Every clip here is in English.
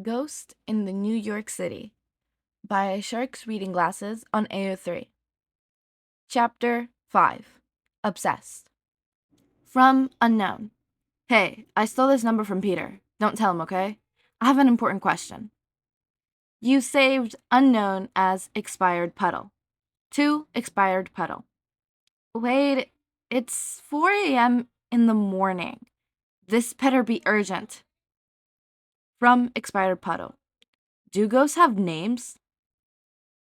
Ghost in the New York City by Shark's Reading Glasses on AO3. Chapter 5 Obsessed. From Unknown. Hey, I stole this number from Peter. Don't tell him, okay? I have an important question. You saved Unknown as expired puddle. To expired puddle. Wait, it's 4 a.m. in the morning. This better be urgent. From expired puddle. Do ghosts have names?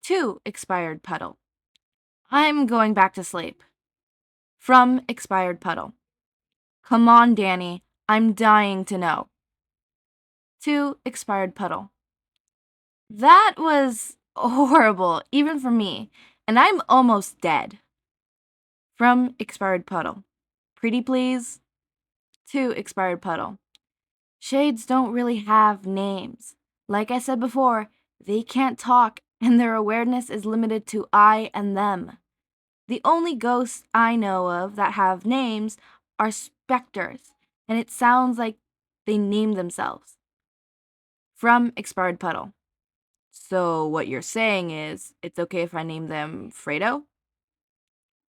To expired puddle. I'm going back to sleep. From expired puddle. Come on, Danny. I'm dying to know. To expired puddle. That was horrible, even for me, and I'm almost dead. From expired puddle. Pretty please? To expired puddle. Shades don't really have names. Like I said before, they can't talk, and their awareness is limited to I and them. The only ghosts I know of that have names are specters, and it sounds like they name themselves. From expired puddle. So what you're saying is, it's okay if I name them Fredo?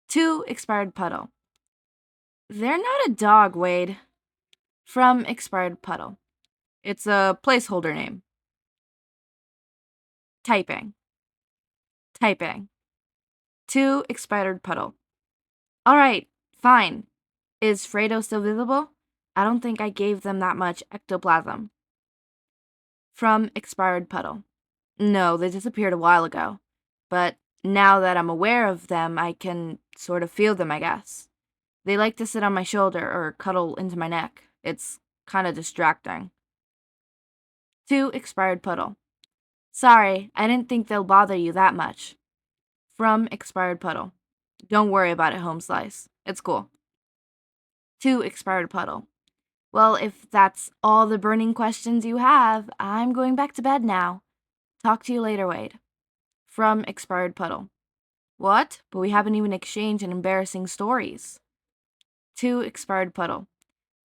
To expired puddle. They're not a dog, Wade. From expired puddle. It's a placeholder name. Typing. To expired puddle. All right, fine. Is Fredo still visible? I don't think I gave them that much ectoplasm. From expired puddle. No, they disappeared a while ago. But now that I'm aware of them, I can sort of feel them, I guess. They like to sit on my shoulder or cuddle into my neck. It's kind of distracting. To expired puddle. Sorry, I didn't think they'll bother you that much. From expired puddle. Don't worry about it, Home Slice. It's cool. To expired puddle. Well, if that's all the burning questions you have, I'm going back to bed now. Talk to you later, Wade. From expired puddle. What? But we haven't even exchanged an embarrassing stories. To expired puddle.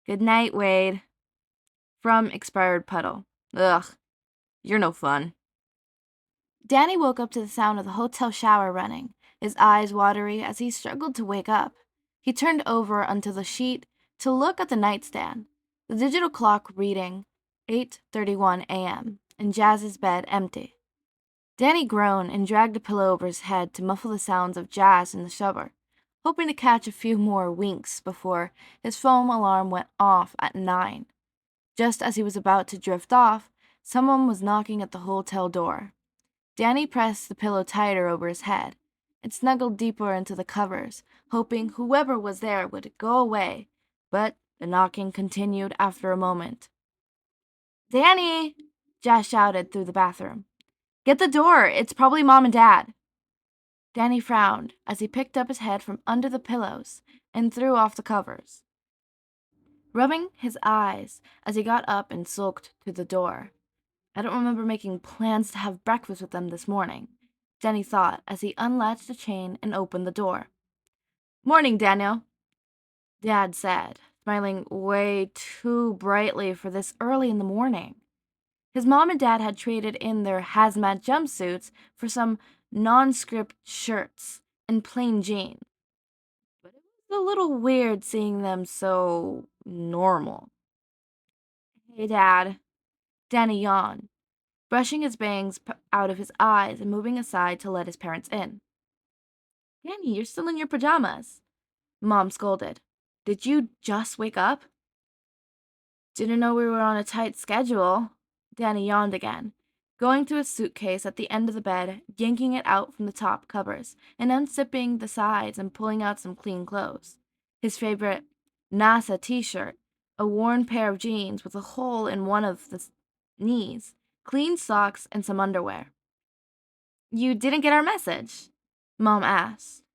Good night, Wade. From expired puddle. Ugh, you're no fun. Danny woke up to the sound of the hotel shower running, his eyes watery as he struggled to wake up. He turned over onto the sheet to look at the nightstand, the digital clock reading 8:31 a.m., and Jazz's bed empty. Danny groaned and dragged a pillow over his head to muffle the sounds of Jazz in the shower, hoping to catch a few more winks before his phone alarm went off at 9. Just as he was about to drift off, someone was knocking at the hotel door. Danny pressed the pillow tighter over his head and snuggled deeper into the covers, hoping whoever was there would go away, but the knocking continued after a moment. "Danny!" Jazz shouted through the bathroom. "Get the door! It's probably Mom and Dad." Danny frowned as he picked up his head from under the pillows and threw off the covers, rubbing his eyes as he got up and sulked to the door. I don't remember making plans to have breakfast with them this morning, Danny thought as he unlatched the chain and opened the door. "Morning, Daniel," Dad said, smiling way too brightly for this early in the morning. His mom and dad had traded in their hazmat jumpsuits for some nondescript shirts and plain jeans, but it was a little weird seeing them so normal. "Hey, Dad." Danny yawned, brushing his bangs out of his eyes and moving aside to let his parents in. "Danny, you're still in your pajamas," Mom scolded. "Did you just wake up?" "Didn't know we were on a tight schedule." Danny yawned again, going to his suitcase at the end of the bed, yanking it out from the top covers, and unzipping the sides and pulling out some clean clothes. His favorite NASA t-shirt, a worn pair of jeans with a hole in one of the knees, clean socks, and some underwear. "You didn't get our message?" Mom asked.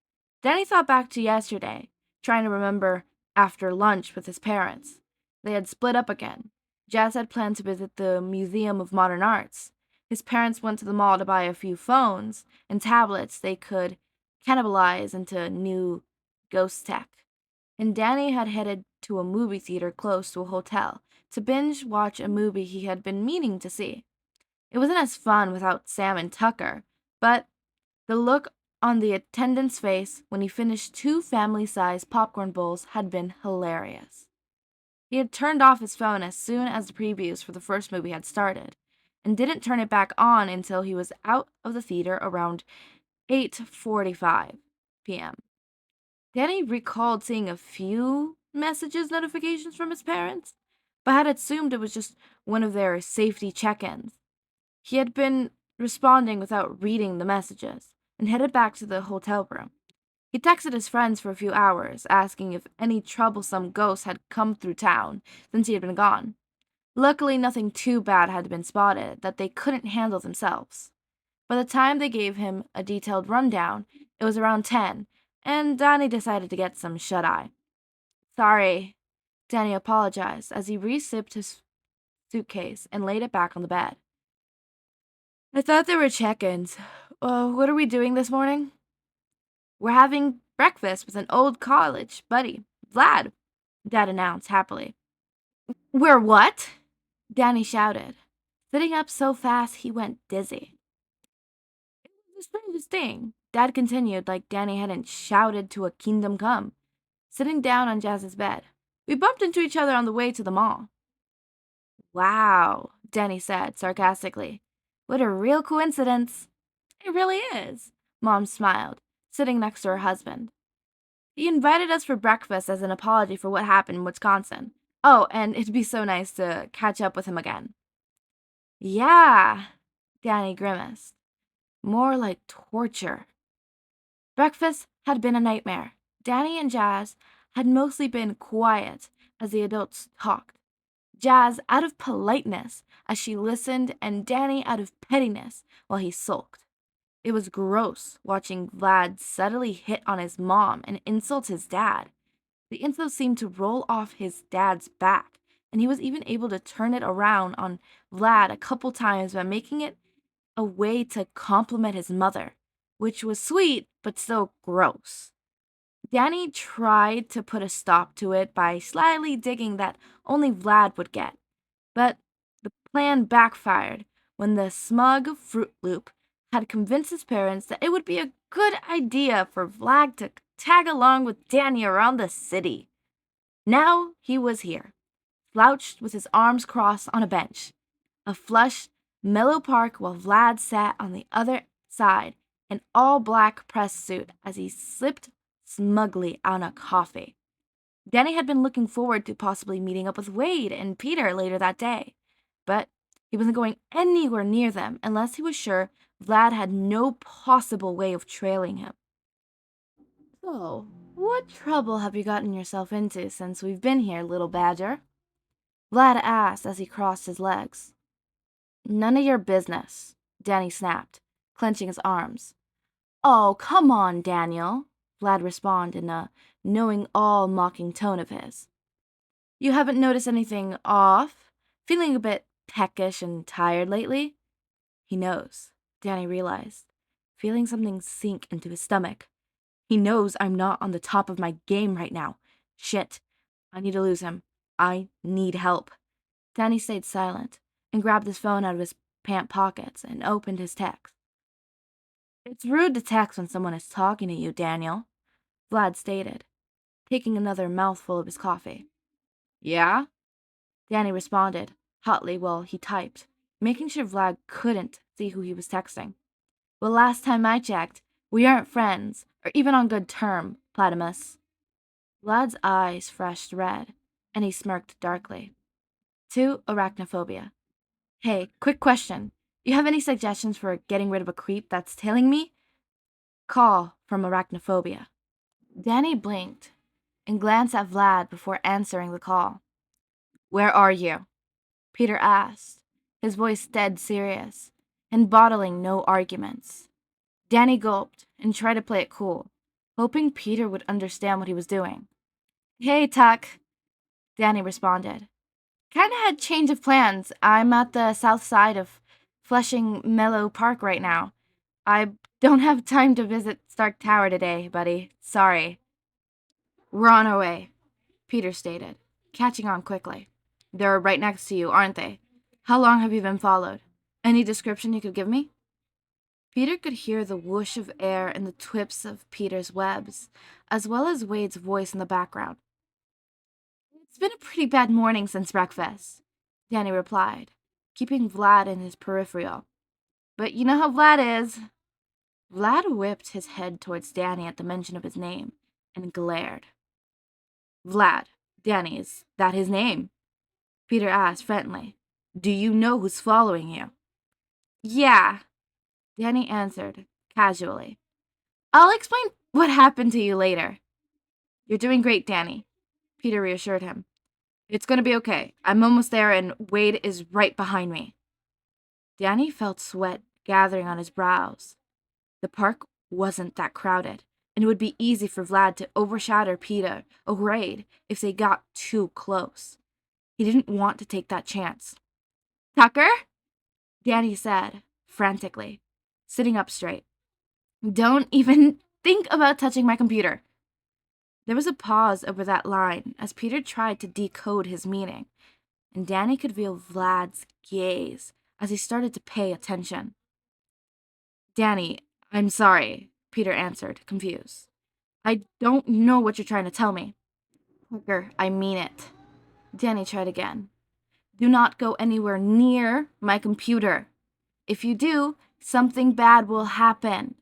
Danny thought back to yesterday, trying to remember after lunch with his parents. They had split up again. Jazz had planned to visit the Museum of Modern Arts. His parents went to the mall to buy a few phones and tablets they could cannibalize into new ghost tech. And Danny had headed to a movie theater close to a hotel to binge watch a movie he had been meaning to see. It wasn't as fun without Sam and Tucker, but the look on the attendant's face when he finished 2 family-sized popcorn bowls had been hilarious. He had turned off his phone as soon as the previews for the first movie had started, and didn't turn it back on until he was out of the theater around 8:45 p.m. Danny recalled seeing a few messages notifications from his parents, but had assumed it was just one of their safety check-ins. He had been responding without reading the messages, and headed back to the hotel room. He texted his friends for a few hours, asking if any troublesome ghosts had come through town since he had been gone. Luckily, nothing too bad had been spotted that they couldn't handle themselves. By the time they gave him a detailed rundown, it was around 10, and Danny decided to get some shut-eye. Sorry, Danny apologized as he re-zipped his suitcase and laid it back on the bed. I thought there were check-ins. What are we doing this morning? We're having breakfast with an old college buddy, Vlad, Dad announced happily. We're what? Danny shouted, sitting up so fast he went dizzy. It was the strangest thing, Dad continued like Danny hadn't shouted to a kingdom come, sitting down on Jazz's bed. We bumped into each other on the way to the mall. Wow, Danny said sarcastically. What a real coincidence. It really is, Mom smiled, sitting next to her husband. He invited us for breakfast as an apology for what happened in Wisconsin. Oh, and it'd be so nice to catch up with him again. Yeah, Danny grimaced. More like torture. Breakfast had been a nightmare. Danny and Jazz had mostly been quiet as the adults talked. Jazz out of politeness as she listened, and Danny out of pettiness while he sulked. It was gross watching Vlad subtly hit on his mom and insult his dad. The insult seemed to roll off his dad's back, and he was even able to turn it around on Vlad a couple times by making it a way to compliment his mother, which was sweet but still gross. Danny tried to put a stop to it by slyly digging that only Vlad would get, but the plan backfired when the smug Fruit Loop had convinced his parents that it would be a good idea for Vlad to tag along with Danny around the city. Now he was here, slouched with his arms crossed on a bench, a flush, mellow park while Vlad sat on the other side, an all-black press suit as he sipped smugly on a coffee. Danny had been looking forward to possibly meeting up with Wade and Peter later that day, but he wasn't going anywhere near them unless he was sure Vlad had no possible way of trailing him. So, what trouble have you gotten yourself into since we've been here, little badger? Vlad asked as he crossed his legs. None of your business, Danny snapped, clenching his arms. Oh, come on, Daniel, Vlad responded in a knowing all mocking tone of his. You haven't noticed anything off? Feeling a bit peckish and tired lately? He knows, Danny realized, feeling something sink into his stomach. He knows I'm not on the top of my game right now. Shit, I need to lose him. I need help. Danny stayed silent and grabbed his phone out of his pant pockets and opened his text. It's rude to text when someone is talking to you, Daniel, Vlad stated, taking another mouthful of his coffee. Yeah? Danny responded, hotly while he typed, making sure Vlad couldn't see who he was texting. Well, last time I checked, we aren't friends, or even on good terms, Platymus. Vlad's eyes flushed red, and he smirked darkly. To arachnophobia. Hey, quick question. You have any suggestions for getting rid of a creep that's tailing me? Call from arachnophobia. Danny blinked and glanced at Vlad before answering the call. Where are you? Peter asked, his voice dead serious, and bottling no arguments. Danny gulped and tried to play it cool, hoping Peter would understand what he was doing. Hey, Tuck, Danny responded. Kinda had change of plans. I'm at the south side of Flushing Meadow Park right now. I don't have time to visit Stark Tower today, buddy. Sorry. We're on our way, Peter stated, catching on quickly. They're right next to you, aren't they? How long have you been followed? Any description you could give me? Peter could hear the whoosh of air and the twips of Peter's webs, as well as Wade's voice in the background. It's been a pretty bad morning since breakfast, Danny replied, keeping Vlad in his peripheral. But you know how Vlad is. Vlad whipped his head towards Danny at the mention of his name and glared. Vlad, Danny, is that his name? Peter asked friendly. Do you know who's following you? Yeah, Danny answered casually. I'll explain what happened to you later. You're doing great, Danny, Peter reassured him. It's going to be okay. I'm almost there and Wade is right behind me. Danny felt sweat gathering on his brows. The park wasn't that crowded, and it would be easy for Vlad to overshadow Peter or Wade if they got too close. He didn't want to take that chance. Tucker? Danny said, frantically, sitting up straight. Don't even think about touching my computer. There was a pause over that line as Peter tried to decode his meaning, and Danny could feel Vlad's gaze as he started to pay attention. Danny, I'm sorry, Peter answered, confused. I don't know what you're trying to tell me. Tucker, I mean it. Danny tried again. Do not go anywhere near my computer. If you do, something bad will happen,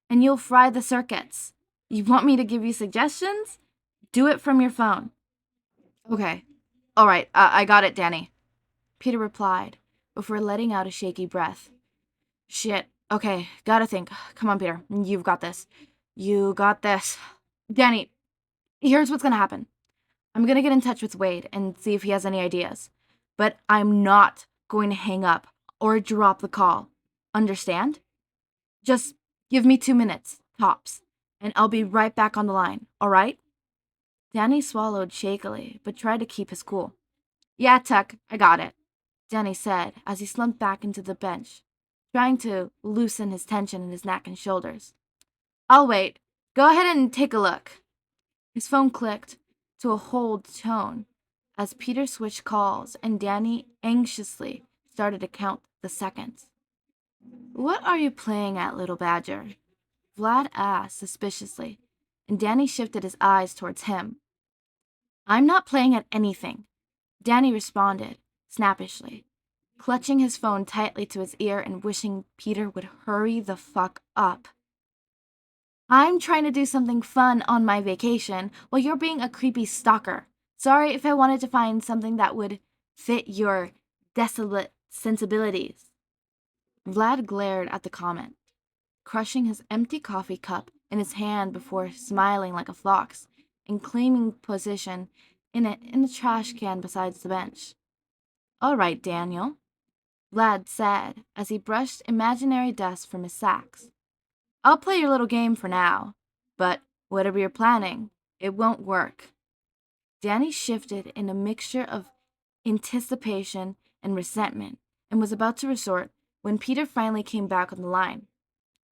and you'll fry the circuits. You want me to give you suggestions? Do it from your phone. Okay. All right, I got it, Danny, Peter replied, before letting out a shaky breath. Shit. Okay, gotta think. Come on, Peter. You've got this. You got this. Danny, here's what's gonna happen. I'm gonna get in touch with Wade and see if he has any ideas. But I'm not going to hang up or drop the call. Understand? Just give me 2 minutes, tops, and I'll be right back on the line, all right? Danny swallowed shakily, but tried to keep his cool. Yeah, Tuck, I got it, Danny said as he slumped back into the bench, trying to loosen his tension in his neck and shoulders. I'll wait. Go ahead and take a look. His phone clicked to a hold tone as Peter switched calls and Danny anxiously started to count the seconds. What are you playing at, little badger? Vlad asked suspiciously, and Danny shifted his eyes towards him. I'm not playing at anything, Danny responded, snappishly, clutching his phone tightly to his ear and wishing Peter would hurry the fuck up. I'm trying to do something fun on my vacation while you're being a creepy stalker. Sorry if I wanted to find something that would fit your desolate sensibilities. Vlad glared at the comment, crushing his empty coffee cup in his hand before smiling like a fox and claiming position in the trash can beside the bench. All right, Daniel, Vlad said as he brushed imaginary dust from his sacks. I'll play your little game for now, but whatever you're planning, it won't work. Danny shifted in a mixture of anticipation and resentment and was about to resort when Peter finally came back on the line.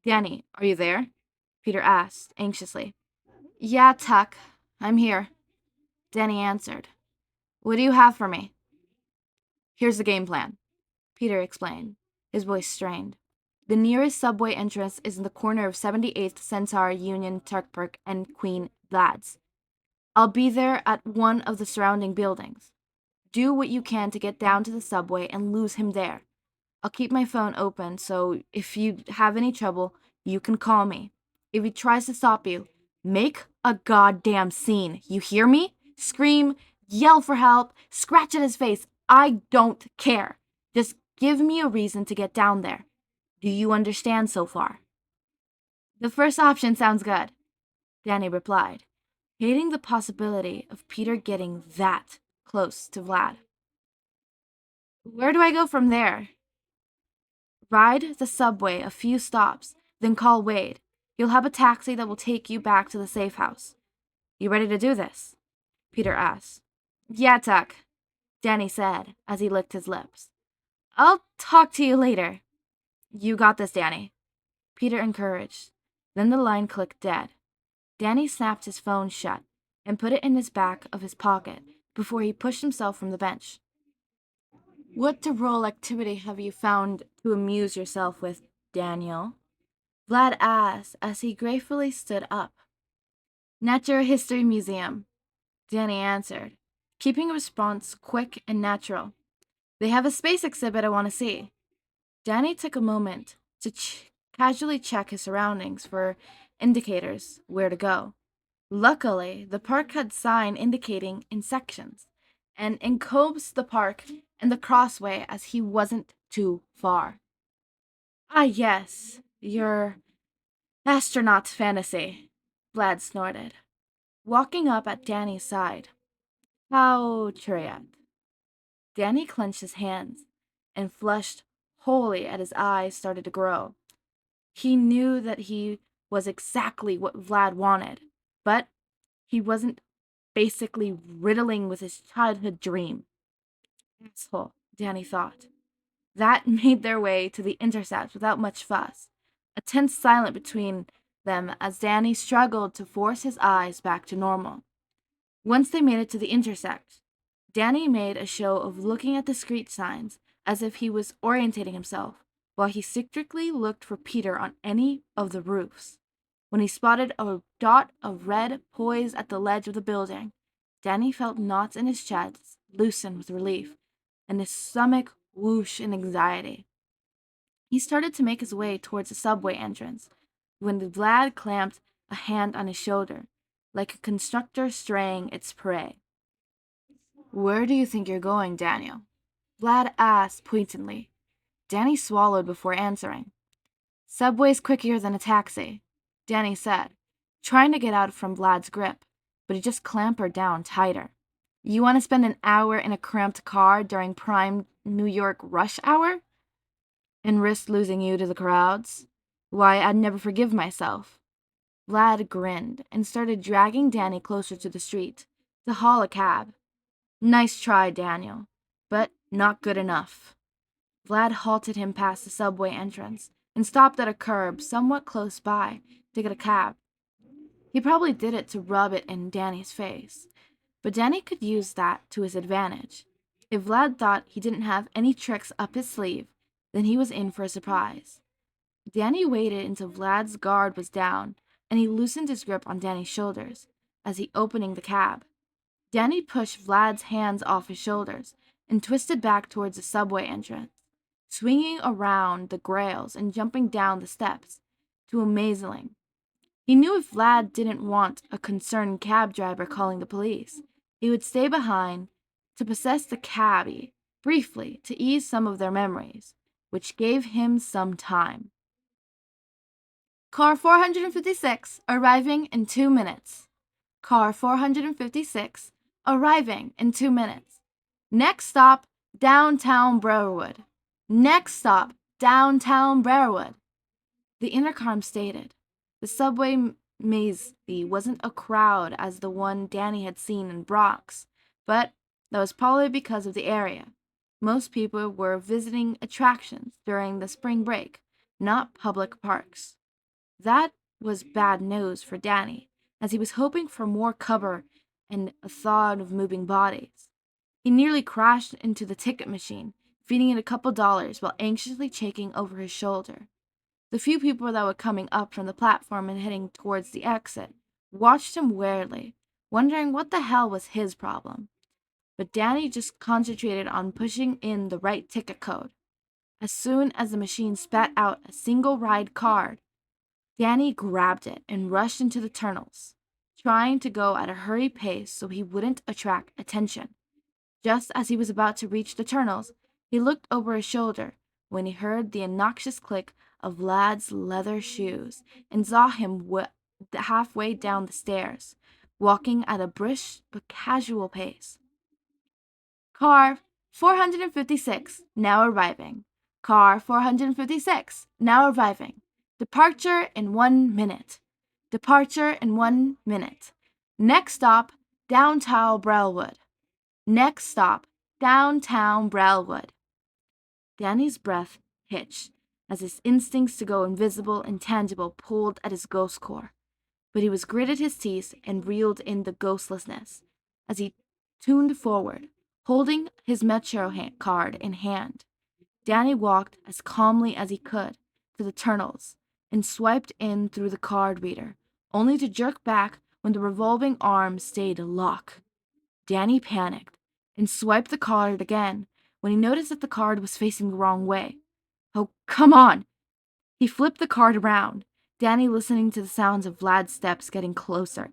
Danny, are you there? Peter asked, anxiously. Yeah, Tuck, I'm here, Danny answered. What do you have for me? Here's the game plan, Peter explained, his voice strained. The nearest subway entrance is in the corner of 78th, Centaur, Union, Turkpark, and Queen Vlad's. I'll be there at one of the surrounding buildings. Do what you can to get down to the subway and lose him there. I'll keep my phone open, so if you have any trouble, you can call me. If he tries to stop you, make a goddamn scene. You hear me? Scream, yell for help, scratch at his face. I don't care. Just give me a reason to get down there. Do you understand so far? The first option sounds good, Danny replied, hating the possibility of Peter getting that close to Vlad. Where do I go from there? Ride the subway a few stops, then call Wade. You'll have a taxi that will take you back to the safe house. You ready to do this? Peter asked. Yeah, Tuck, Danny said as he licked his lips. I'll talk to you later. You got this, Danny, Peter encouraged. Then the line clicked dead. Danny snapped his phone shut and put it in his back of his pocket before he pushed himself from the bench. What droll activity have you found to amuse yourself with, Daniel? Vlad asked as he gratefully stood up. Natural History Museum, Danny answered, keeping a response quick and natural. They have a space exhibit I want to see. Danny took a moment to casually check his surroundings for indicators where to go. Luckily, the park had sign indicating in sections, and encompassed the park and the crossway as he wasn't too far. Ah, yes, your astronaut fantasy, Vlad snorted, walking up at Danny's side. How triad. Danny clenched his hands and flushed wholly as his eyes started to grow. He knew that he was exactly what Vlad wanted, but he wasn't basically riddling with his childhood dream. Asshole, Danny thought. That made their way to the intercept without much fuss, a tense silence between them as Danny struggled to force his eyes back to normal. Once they made it to the intersect, Danny made a show of looking at the street signs as if he was orientating himself, while he secretly looked for Peter on any of the roofs. When he spotted a dot of red poised at the ledge of the building, Danny felt knots in his chest loosen with relief, and his stomach whoosh in anxiety. He started to make his way towards the subway entrance when Vlad clamped a hand on his shoulder, like a constructor straying its prey. Where do you think you're going, Daniel? Vlad asked pointedly. Danny swallowed before answering. Subway's quicker than a taxi, Danny said, trying to get out from Vlad's grip, but he just clambered down tighter. You want to spend an hour in a cramped car during prime New York rush hour? And risk losing you to the crowds? Why, I'd never forgive myself. Vlad grinned and started dragging Danny closer to the street to haul a cab. Nice try, Daniel, but not good enough. Vlad halted him past the subway entrance and stopped at a curb somewhat close by to get a cab. He probably did it to rub it in Danny's face, but Danny could use that to his advantage. If Vlad thought he didn't have any tricks up his sleeve, then he was in for a surprise. Danny waited until Vlad's guard was down, and he loosened his grip on Danny's shoulders as he opening the cab. Danny pushed Vlad's hands off his shoulders and twisted back towards the subway entrance, swinging around the rails and jumping down the steps to amazing. He knew if Vlad didn't want a concerned cab driver calling the police, he would stay behind to possess the cabbie briefly to ease some of their memories, which gave him some time. Car 456 arriving in 2 minutes. Car 456 arriving in 2 minutes. Next stop, downtown Briarwood. Next stop, downtown Briarwood. The intercom stated. The subway maze wasn't a crowd as the one Danny had seen in Bronx, but that was probably because of the area. Most people were visiting attractions during the spring break, not public parks. That was bad news for Danny, as he was hoping for more cover and a thought of moving bodies. He nearly crashed into the ticket machine, feeding it a couple dollars while anxiously checking over his shoulder. The few people that were coming up from the platform and heading towards the exit watched him warily, wondering what the hell was his problem. But Danny just concentrated on pushing in the right ticket code. As soon as the machine spat out a single ride card, Danny grabbed it and rushed into the tunnels, trying to go at a hurried pace so he wouldn't attract attention. Just as he was about to reach the tunnels, he looked over his shoulder when he heard the obnoxious click of Vlad's leather shoes and saw him halfway down the stairs, walking at a brisk but casual pace. Car 456, now arriving. Car 456, now arriving. Departure in 1 minute. Departure in 1 minute. Next stop, downtown Briarwood. Next stop, downtown Briarwood. Danny's breath hitched as his instincts to go invisible and tangible pulled at his ghost core, but he was gritted his teeth and reeled in the ghostlessness as he tuned forward, holding his Metro card in hand. Danny walked as calmly as he could to the terminals and swiped in through the card reader, only to jerk back when the revolving arm stayed locked. Danny panicked and swiped the card again when he noticed that the card was facing the wrong way. Oh, come on! He flipped the card around, Danny listening to the sounds of Vlad's steps getting closer.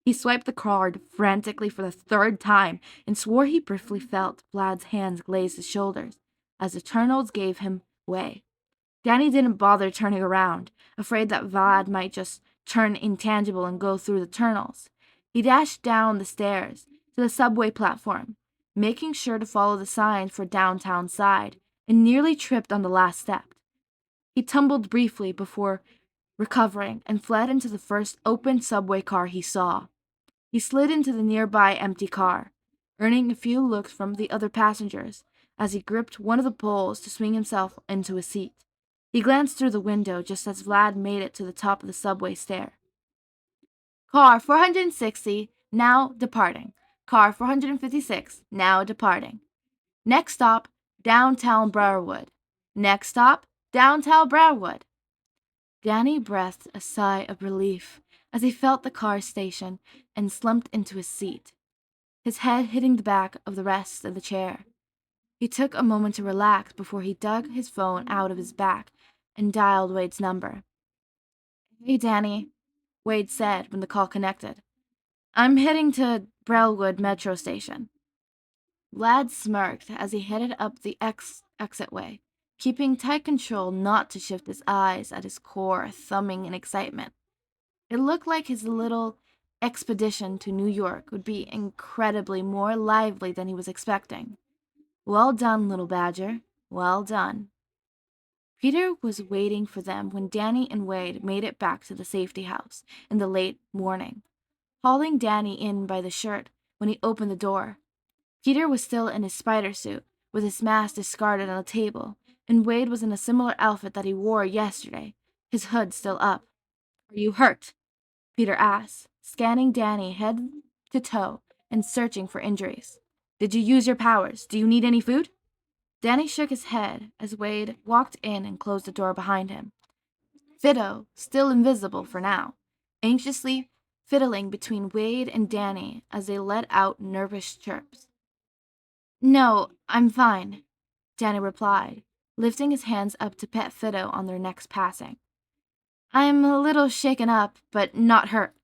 He swiped the card frantically for the third time and swore he briefly felt Vlad's hands glaze his shoulders as the terminals gave him way. Danny didn't bother turning around, afraid that Vlad might just turn intangible and go through the tunnels. He dashed down the stairs to the subway platform, making sure to follow the signs for downtown side, and nearly tripped on the last step. He tumbled briefly before recovering and fled into the first open subway car he saw. He slid into the nearby empty car, earning a few looks from the other passengers as he gripped one of the poles to swing himself into a seat. He glanced through the window just as Vlad made it to the top of the subway stair. Car 460, now departing. Car 456, now departing. Next stop, downtown Briarwood. Next stop, downtown Briarwood. Danny breathed a sigh of relief as he felt the car station and slumped into his seat, his head hitting the back of the rest of the chair. He took a moment to relax before he dug his phone out of his back and dialed Wade's number. Hey, Danny, Wade said when the call connected. I'm heading to Briarwood Metro Station. Vlad smirked as he headed up the exitway, keeping tight control not to shift his eyes at his core thumbing in excitement. It looked like his little expedition to New York would be incredibly more lively than he was expecting. Well done, little badger. Well done. Peter was waiting for them when Danny and Wade made it back to the safety house in the late morning, hauling Danny in by the shirt when he opened the door. Peter was still in his spider suit, with his mask discarded on the table, and Wade was in a similar outfit that he wore yesterday, his hood still up. Are you hurt? Peter asked, scanning Danny head to toe and searching for injuries. Did you use your powers? Do you need any food? Danny shook his head as Wade walked in and closed the door behind him. Fido, still invisible for now, anxiously fiddling between Wade and Danny as they let out nervous chirps. No, I'm fine, Danny replied, lifting his hands up to pet Fido on their necks passing. I'm a little shaken up, but not hurt.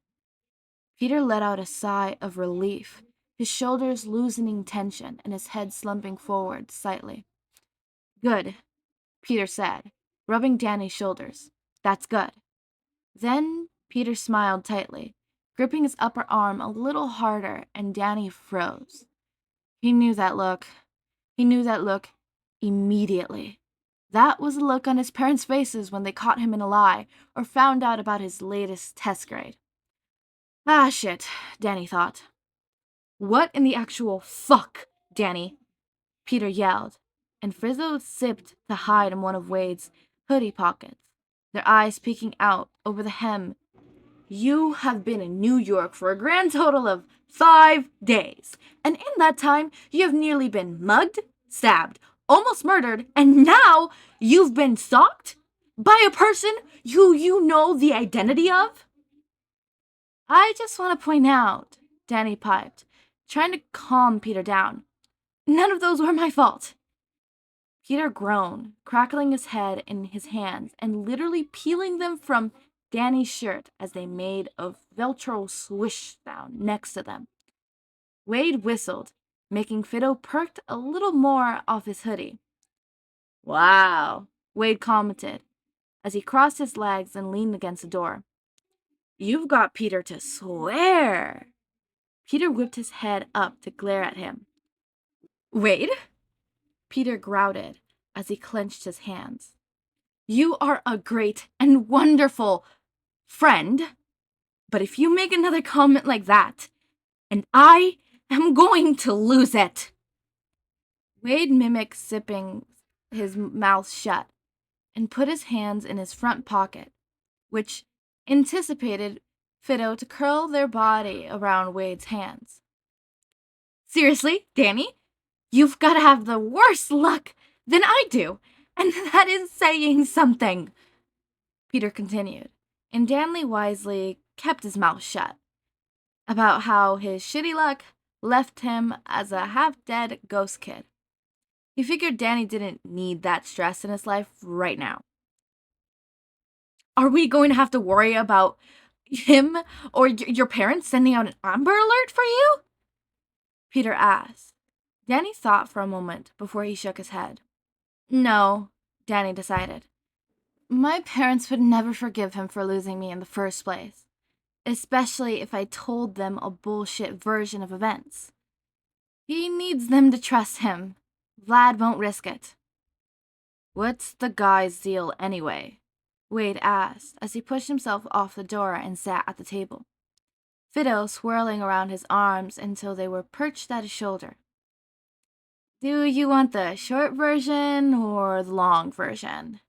Peter let out a sigh of relief, his shoulders loosening tension and his head slumping forward slightly. Good, Peter said, rubbing Danny's shoulders. That's good. Then Peter smiled tightly, gripping his upper arm a little harder, and Danny froze. He knew that look. He knew that look immediately. That was the look on his parents' faces when they caught him in a lie or found out about his latest test grade. Ah, shit, Danny thought. What in the actual fuck, Danny? Peter yelled, and Frizzo zipped to hide in one of Wade's hoodie pockets, their eyes peeking out over the hem. You have been in New York for a grand total of 5 days, and in that time you have nearly been mugged, stabbed, almost murdered, and now you've been stalked by a person who you know the identity of? I just want to point out, Danny piped, trying to calm Peter down. None of those were my fault. Peter groaned, crackling his head in his hands and literally peeling them from Danny's shirt as they made a Velcro swish sound next to them. Wade whistled, making Fido perk a little more off his hoodie. Wow, Wade commented as he crossed his legs and leaned against the door. You've got Peter to swear. Peter whipped his head up to glare at him. Wade? Peter growled as he clenched his hands. You are a great and wonderful friend, but if you make another comment like that, and I am going to lose it. Wade mimicked zipping his mouth shut and put his hands in his front pocket, which anticipated Fido to curl their body around Wade's hands. Seriously, Danny? You've got to have the worse luck than I do, and that is saying something, Peter continued, and Danley wisely kept his mouth shut about how his shitty luck left him as a half-dead ghost kid. He figured Danny didn't need that stress in his life right now. Are we going to have to worry about him or your parents sending out an Amber Alert for you? Peter asked. Danny thought for a moment before he shook his head. No, Danny decided. My parents would never forgive him for losing me in the first place, especially if I told them a bullshit version of events. He needs them to trust him. Vlad won't risk it. What's the guy's deal anyway? Wade asked as he pushed himself off the door and sat at the table, Fiddle swirling around his arms until they were perched at his shoulder. Do you want the short version or the long version?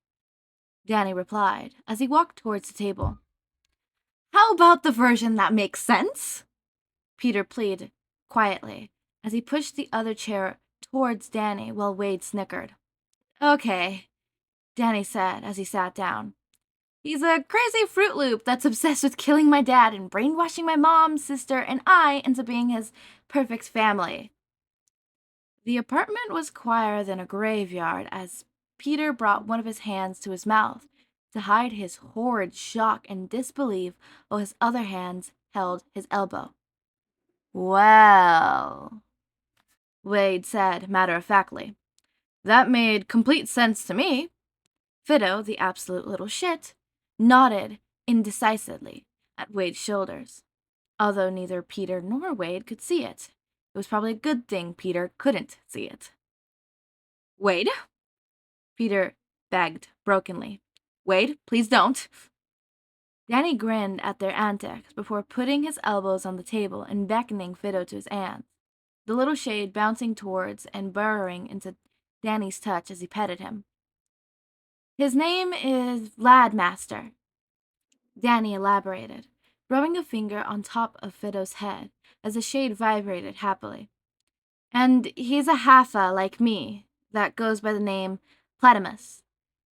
Danny replied as he walked towards the table. How about the version that makes sense? Peter pleaded quietly as he pushed the other chair towards Danny while Wade snickered. Okay, Danny said as he sat down. He's a crazy Fruit Loop that's obsessed with killing my dad and brainwashing my mom, sister, and I into being his perfect family. The apartment was quieter than a graveyard as Peter brought one of his hands to his mouth to hide his horrid shock and disbelief while his other hand held his elbow. Well, Wade said matter-of-factly. That made complete sense to me. Fido, the absolute little shit, nodded indecisively at Wade's shoulders. Although neither Peter nor Wade could see it. It was probably a good thing Peter couldn't see it. Wade? Peter begged brokenly. Wade, please don't. Danny grinned at their antics before putting his elbows on the table and beckoning Fido to his hands, the little shade bouncing towards and burrowing into Danny's touch as he petted him. His name is Vlad Master, Danny elaborated, rubbing a finger on top of Fido's head as the shade vibrated happily. And he's a Haffa like me that goes by the name Platymus.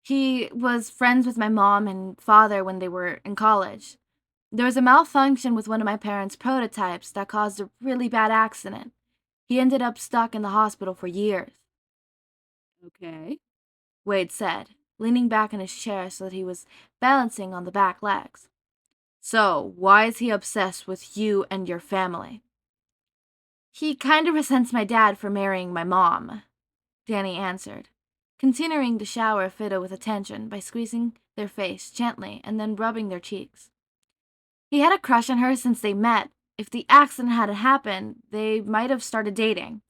He was friends with my mom and father when they were in college. There was a malfunction with one of my parents' prototypes that caused a really bad accident. He ended up stuck in the hospital for years. Okay, Wade said, leaning back in his chair so that he was balancing on the back legs. So, why is he obsessed with you and your family? He kind of resents my dad for marrying my mom, Danny answered, continuing to shower Fido with attention by squeezing their face gently and then rubbing their cheeks. He had a crush on her since they met. If the accident hadn't happened, they might have started dating.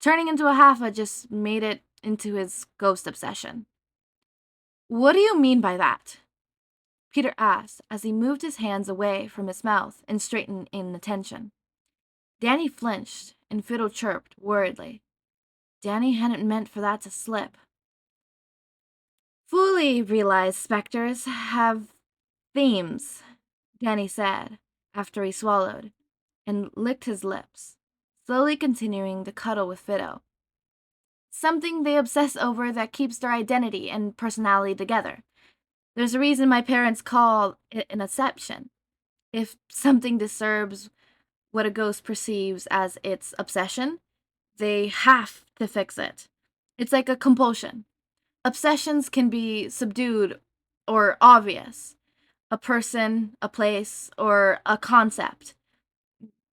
Turning into a Haffa just made it into his ghost obsession. What do you mean by that? Peter asked as he moved his hands away from his mouth and straightened in attention. Danny flinched and Fiddle chirped worriedly. Danny hadn't meant for that to slip. Fully realized specters have themes, Danny said after he swallowed and licked his lips, slowly continuing the cuddle with Fido. Something they obsess over that keeps their identity and personality together. There's a reason my parents call it an inception. If something disturbs what a ghost perceives as its obsession, they have to fix it. It's like a compulsion. Obsessions can be subdued or obvious. A person, a place, or a concept.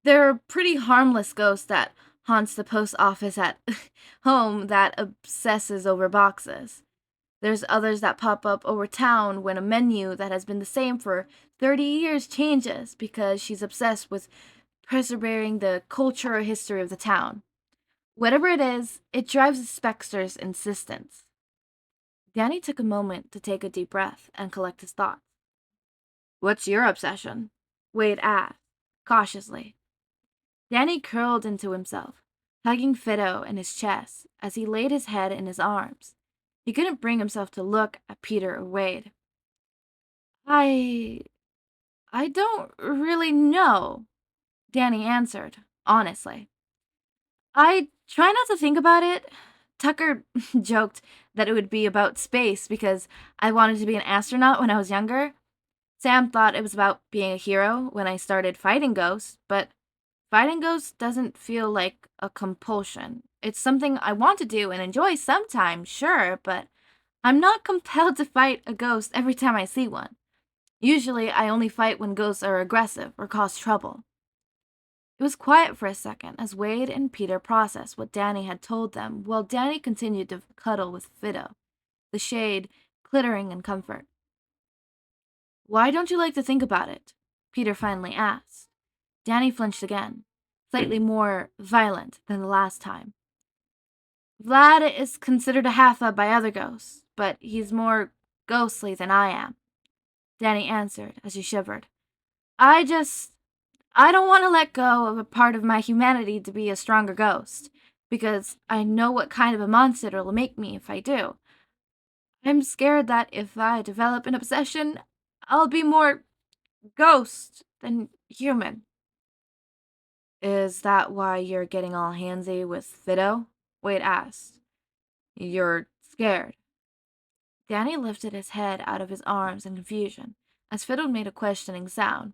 There are pretty harmless ghosts that haunts the post office at home that obsesses over boxes. There's others that pop up over town when a menu that has been the same for 30 years changes because she's obsessed with preserving the culture or history of the town. Whatever it is, it drives the specter's insistence. Danny took a moment to take a deep breath and collect his thoughts. What's your obsession? Wade asked, cautiously. Danny curled into himself, hugging Fido in his chest as he laid his head in his arms. He couldn't bring himself to look at Peter or Wade. I don't really know, Danny answered, honestly. I Try not to think about it. Tucker joked that it would be about space because I wanted to be an astronaut when I was younger. Sam thought it was about being a hero when I started fighting ghosts, but fighting ghosts doesn't feel like a compulsion. It's something I want to do and enjoy sometimes, sure, but I'm not compelled to fight a ghost every time I see one. Usually, I only fight when ghosts are aggressive or cause trouble. It was quiet for a second as Wade and Peter processed what Danny had told them, while Danny continued to cuddle with Fido, the shade glittering in comfort. Why don't you like to think about it? Peter finally asked. Danny flinched again, slightly more violent than the last time. Vlad is considered a half-up by other ghosts, but he's more ghostly than I am, Danny answered as he shivered. I don't want to let go of a part of my humanity to be a stronger ghost, because I know what kind of a monster it'll make me if I do. I'm scared that if I develop an obsession, I'll be more ghost than human. Is that why you're getting all handsy with Fido? Wade asked. You're scared. Danny lifted his head out of his arms in confusion as Fido made a questioning sound,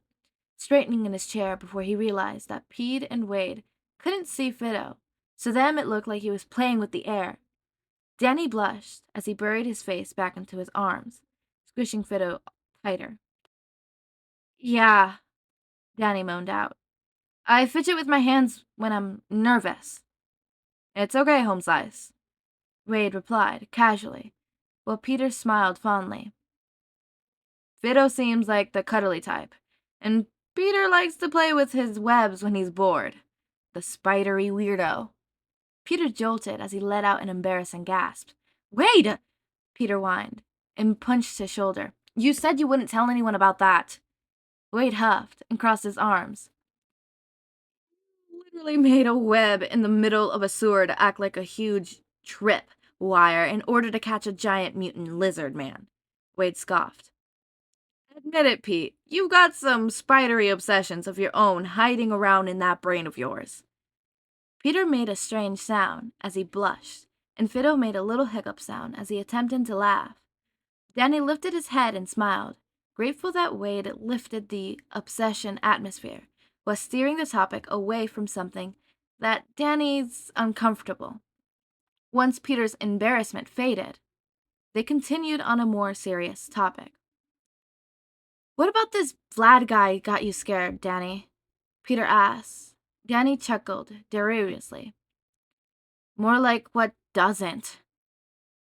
straightening in his chair before he realized that Pete and Wade couldn't see Fido. To them, it looked like he was playing with the air. Danny blushed as he buried his face back into his arms, squishing Fido tighter. Yeah, Danny moaned out. I fidget with my hands when I'm nervous. It's okay, home size, Wade replied, casually, while Peter smiled fondly. Fido seems like the cuddly type, and Peter likes to play with his webs when he's bored. The spidery weirdo. Peter jolted as he let out an embarrassing gasp. Wade! Peter whined, and punched his shoulder. You said you wouldn't tell anyone about that. Wade huffed and crossed his arms. Literally made a web in the middle of a sewer to act like a huge trip wire in order to catch a giant mutant lizard man. Wade scoffed. Admit it, Pete. You've got some spidery obsessions of your own hiding around in that brain of yours. Peter made a strange sound as he blushed, and Fido made a little hiccup sound as he attempted to laugh. Danny lifted his head and smiled, grateful that Wade lifted the obsession atmosphere, while steering the topic away from something that Danny's uncomfortable. Once Peter's embarrassment faded, they continued on a more serious topic. What about this Vlad guy got you scared, Danny? Peter asked. Danny chuckled derisoriously. More like what doesn't,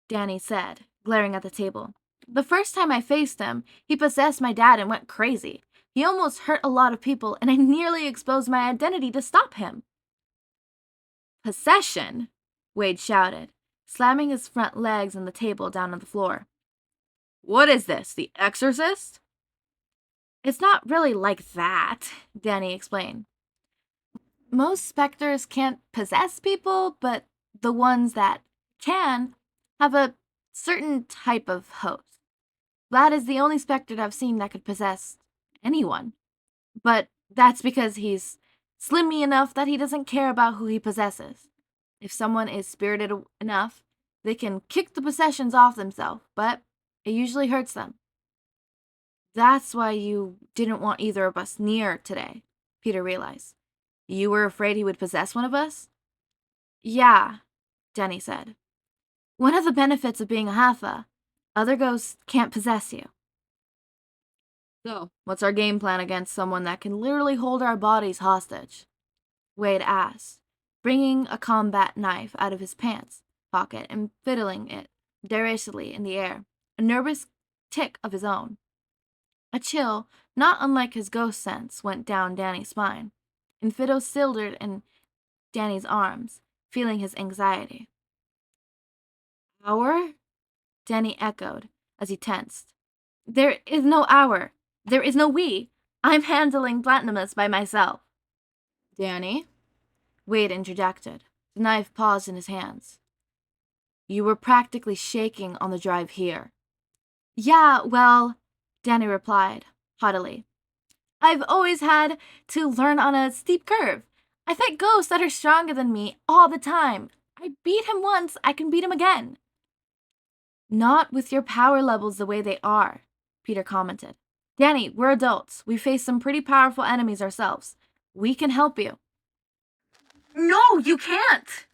Danny said, glaring at the table. The first time I faced him, he possessed my dad and went crazy. He almost hurt a lot of people, and I nearly exposed my identity to stop him. Possession? Wade shouted, slamming his front legs on the table down on the floor. What is this, The Exorcist? It's not really like that, Danny explained. Most specters can't possess people, but the ones that can have a certain type of host. Vlad is the only specter I've seen that could possess anyone. But that's because he's slimmy enough that he doesn't care about who he possesses. If someone is spirited enough, they can kick the possessions off themselves, but it usually hurts them. That's why you didn't want either of us near today, Peter realized. You were afraid he would possess one of us? Yeah, Danny said. One of the benefits of being a Haifa, other ghosts can't possess you. So, what's our game plan against someone that can literally hold our bodies hostage? Wade asked, bringing a combat knife out of his pants pocket and fiddling it derisively in the air, a nervous tick of his own. A chill, not unlike his ghost sense, went down Danny's spine, and Fido sildered in Danny's arms, feeling his anxiety. Hour? Danny echoed as he tensed. There is no hour. There is no we. I'm handling Platinumus by myself. Danny? Wade interjected, the knife paused in his hands. You were practically shaking on the drive here. Yeah, well, Danny replied, haughtily. I've always had to learn on a steep curve. I fight ghosts that are stronger than me all the time. I beat him once, I can beat him again. Not with your power levels the way they are, Peter commented. Danny, we're adults. We face some pretty powerful enemies ourselves. We can help you. No, you can't!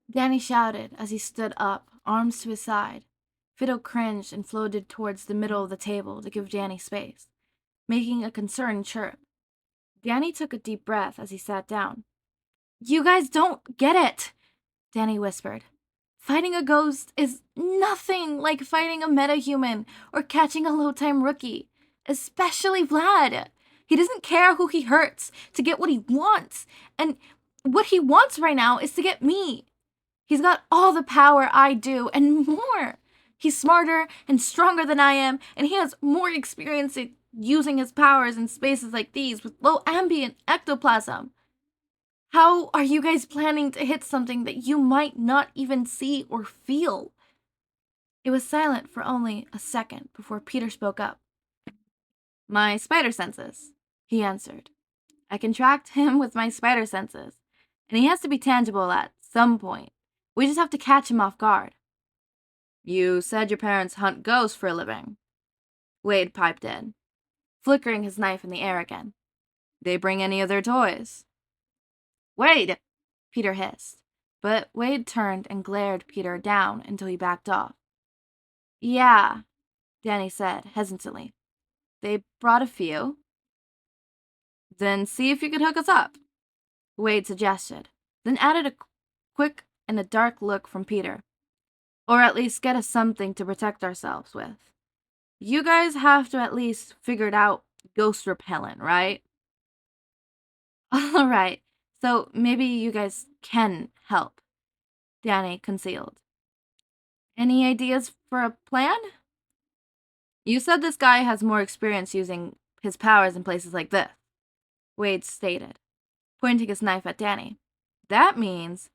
Danny shouted as he stood up, arms to his side. Fiddle cringed and floated towards the middle of the table to give Danny space, making a concerned chirp. Danny took a deep breath as he sat down. You guys don't get it, Danny whispered. Fighting a ghost is nothing like fighting a metahuman or catching a low-time rookie, especially Vlad. He doesn't care who he hurts to get what he wants, and what he wants right now is to get me. He's got all the power I do and more. He's smarter and stronger than I am, and he has more experience in using his powers in spaces like these with low ambient ectoplasm. How are you guys planning to hit something that you might not even see or feel? It was silent for only a second before Peter spoke up. My spider senses, he answered. I can track him with my spider senses, and he has to be tangible at some point. We just have to catch him off guard. You said your parents hunt ghosts for a living, Wade piped in, flickering his knife in the air again. They bring any of their toys? Wade! Peter hissed, but Wade turned and glared Peter down until he backed off. Yeah, Danny said hesitantly. They brought a few. Then see if you could hook us up, Wade suggested, then added a quick and a dark look from Peter. Or at least get us something to protect ourselves with. You guys have to at least figure it out ghost repellent, right? All right, so maybe you guys can help, Danny concealed. Any ideas for a plan? You said this guy has more experience using his powers in places like this, Wade stated, pointing his knife at Danny. That means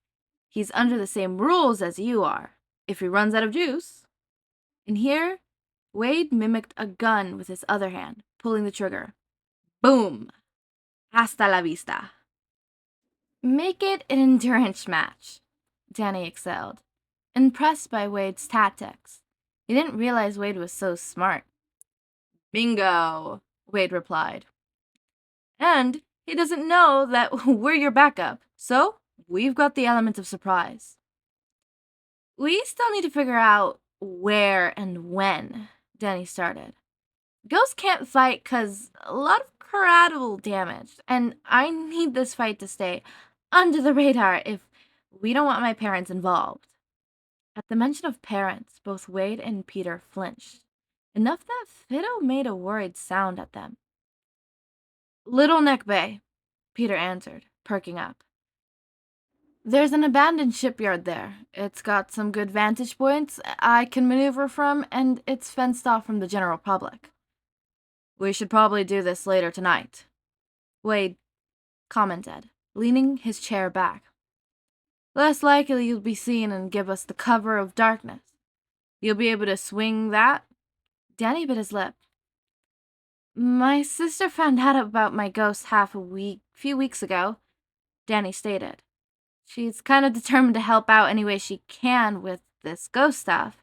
he's under the same rules as you are. If he runs out of juice. And here, Wade mimicked a gun with his other hand, pulling the trigger. Boom! Hasta la vista. Make it an endurance match, Danny excelled, impressed by Wade's tactics. He didn't realize Wade was so smart. Bingo, Wade replied. And he doesn't know that we're your backup, so we've got the element of surprise. We still need to figure out where and when, Danny started. Ghosts can't fight because a lot of collateral damage, and I need this fight to stay under the radar if we don't want my parents involved. At the mention of parents, both Wade and Peter flinched, enough that Fido made a worried sound at them. Little Neck Bay, Peter answered, perking up. There's an abandoned shipyard there. It's got some good vantage points I can maneuver from, and it's fenced off from the general public. We should probably do this later tonight, Wade commented, leaning his chair back. Less likely you'll be seen and give us the cover of darkness. You'll be able to swing that? Danny bit his lip. My sister found out about my ghost few weeks ago, Danny stated. She's kind of determined to help out any way she can with this ghost stuff.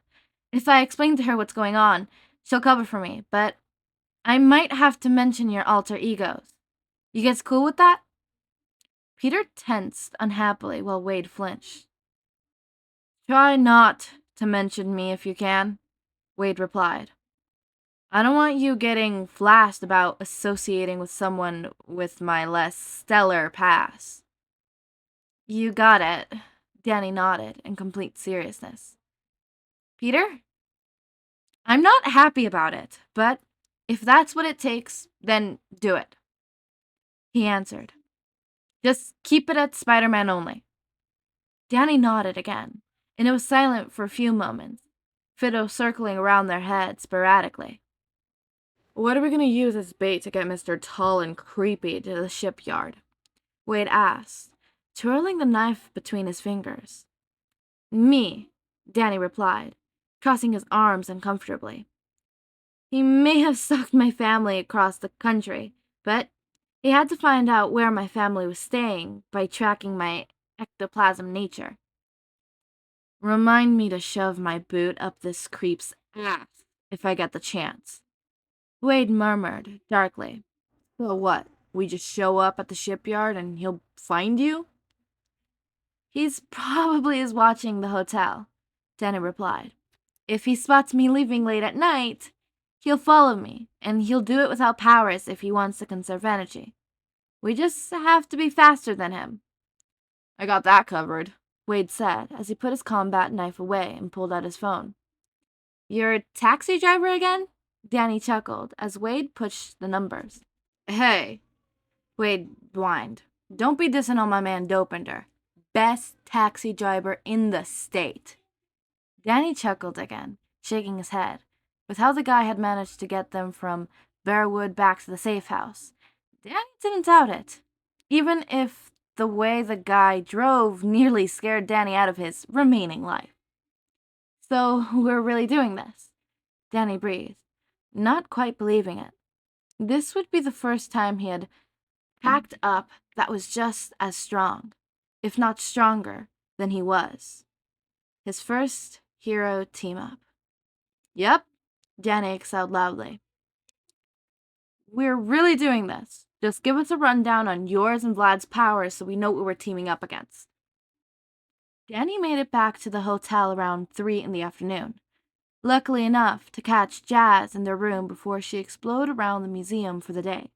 If I explain to her what's going on, she'll cover for me, but I might have to mention your alter egos. You guys cool with that? Peter tensed unhappily while Wade flinched. Try not to mention me if you can, Wade replied. I don't want you getting flashed about associating with someone with my less stellar past. You got it, Danny nodded in complete seriousness. Peter? I'm not happy about it, but if that's what it takes, then do it, he answered. Just keep it at Spider-Man only. Danny nodded again, and it was silent for a few moments, Fido circling around their heads sporadically. What are we going to use as bait to get Mr. Tall and Creepy to the shipyard? Wade asked, twirling the knife between his fingers. Me, Danny replied, crossing his arms uncomfortably. He may have sucked my family across the country, but He had to find out where my family was staying by tracking my ectoplasm nature. Remind me to shove my boot up this creep's ass if I get the chance. Wade murmured darkly. So what? We just show up at the shipyard and he'll find you? He's probably is watching the hotel, Danny replied. If he spots me leaving late at night, he'll follow me, and he'll do it without powers if he wants to conserve energy. We just have to be faster than him. I got that covered, Wade said as he put his combat knife away and pulled out his phone. You're a taxi driver again? Danny chuckled as Wade pushed the numbers. Hey, Wade whined. Don't be dissing on my man Dopinder. Best taxi driver in the state. Danny chuckled again, shaking his head, with how the guy had managed to get them from Bearwood back to the safe house. Danny didn't doubt it, even if the way the guy drove nearly scared Danny out of his remaining life. So we're really doing this? Danny breathed, not quite believing it. This would be the first time he had packed up that was just as strong, if not stronger, than he was. His first hero team-up. Yep, Danny exhaled loudly. We're really doing this. Just give us a rundown on yours and Vlad's powers so we know what we're teaming up against. Danny made it back to the hotel around 3 in the afternoon, luckily enough to catch Jazz in their room before she exploded around the museum for the day.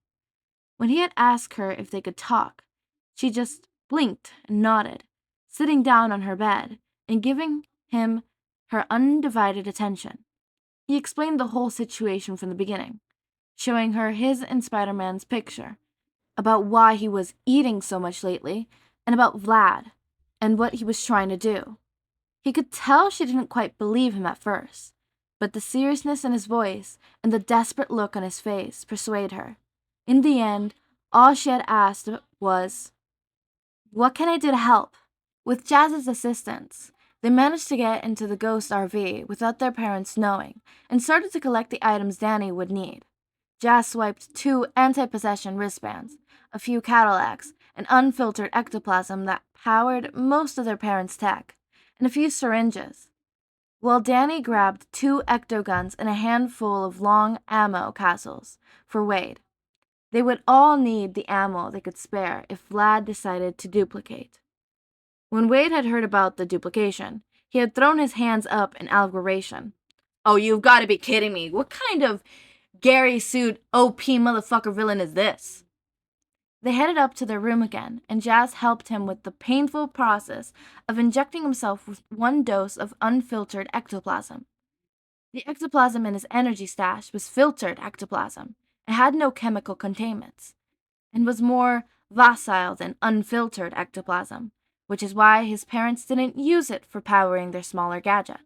When he had asked her if they could talk, she just blinked and nodded, sitting down on her bed and giving him her undivided attention. He explained the whole situation from the beginning, showing her his and Spider-Man's picture, about why he was eating so much lately, and about Vlad, and what he was trying to do. He could tell she didn't quite believe him at first, but the seriousness in his voice and the desperate look on his face persuaded her. In the end, all she had asked was, "What can I do to help?" With Jazz's assistance, they managed to get into the ghost RV without their parents knowing and started to collect the items Danny would need. Jazz swiped 2 anti-possession wristbands, a few Cadillacs, an unfiltered ectoplasm that powered most of their parents' tech, and a few syringes, while Danny grabbed 2 ectoguns and a handful of long ammo capsules for Wade. They would all need the ammo they could spare if Vlad decided to duplicate. When Wade had heard about the duplication, he had thrown his hands up in admiration. Oh, you've got to be kidding me. What kind of Gary suit OP motherfucker villain is this? They headed up to their room again, and Jazz helped him with the painful process of injecting himself with 1 dose of unfiltered ectoplasm. The ectoplasm in his energy stash was filtered ectoplasm. It had no chemical containments, and was more facile than unfiltered ectoplasm, which is why his parents didn't use it for powering their smaller gadgets.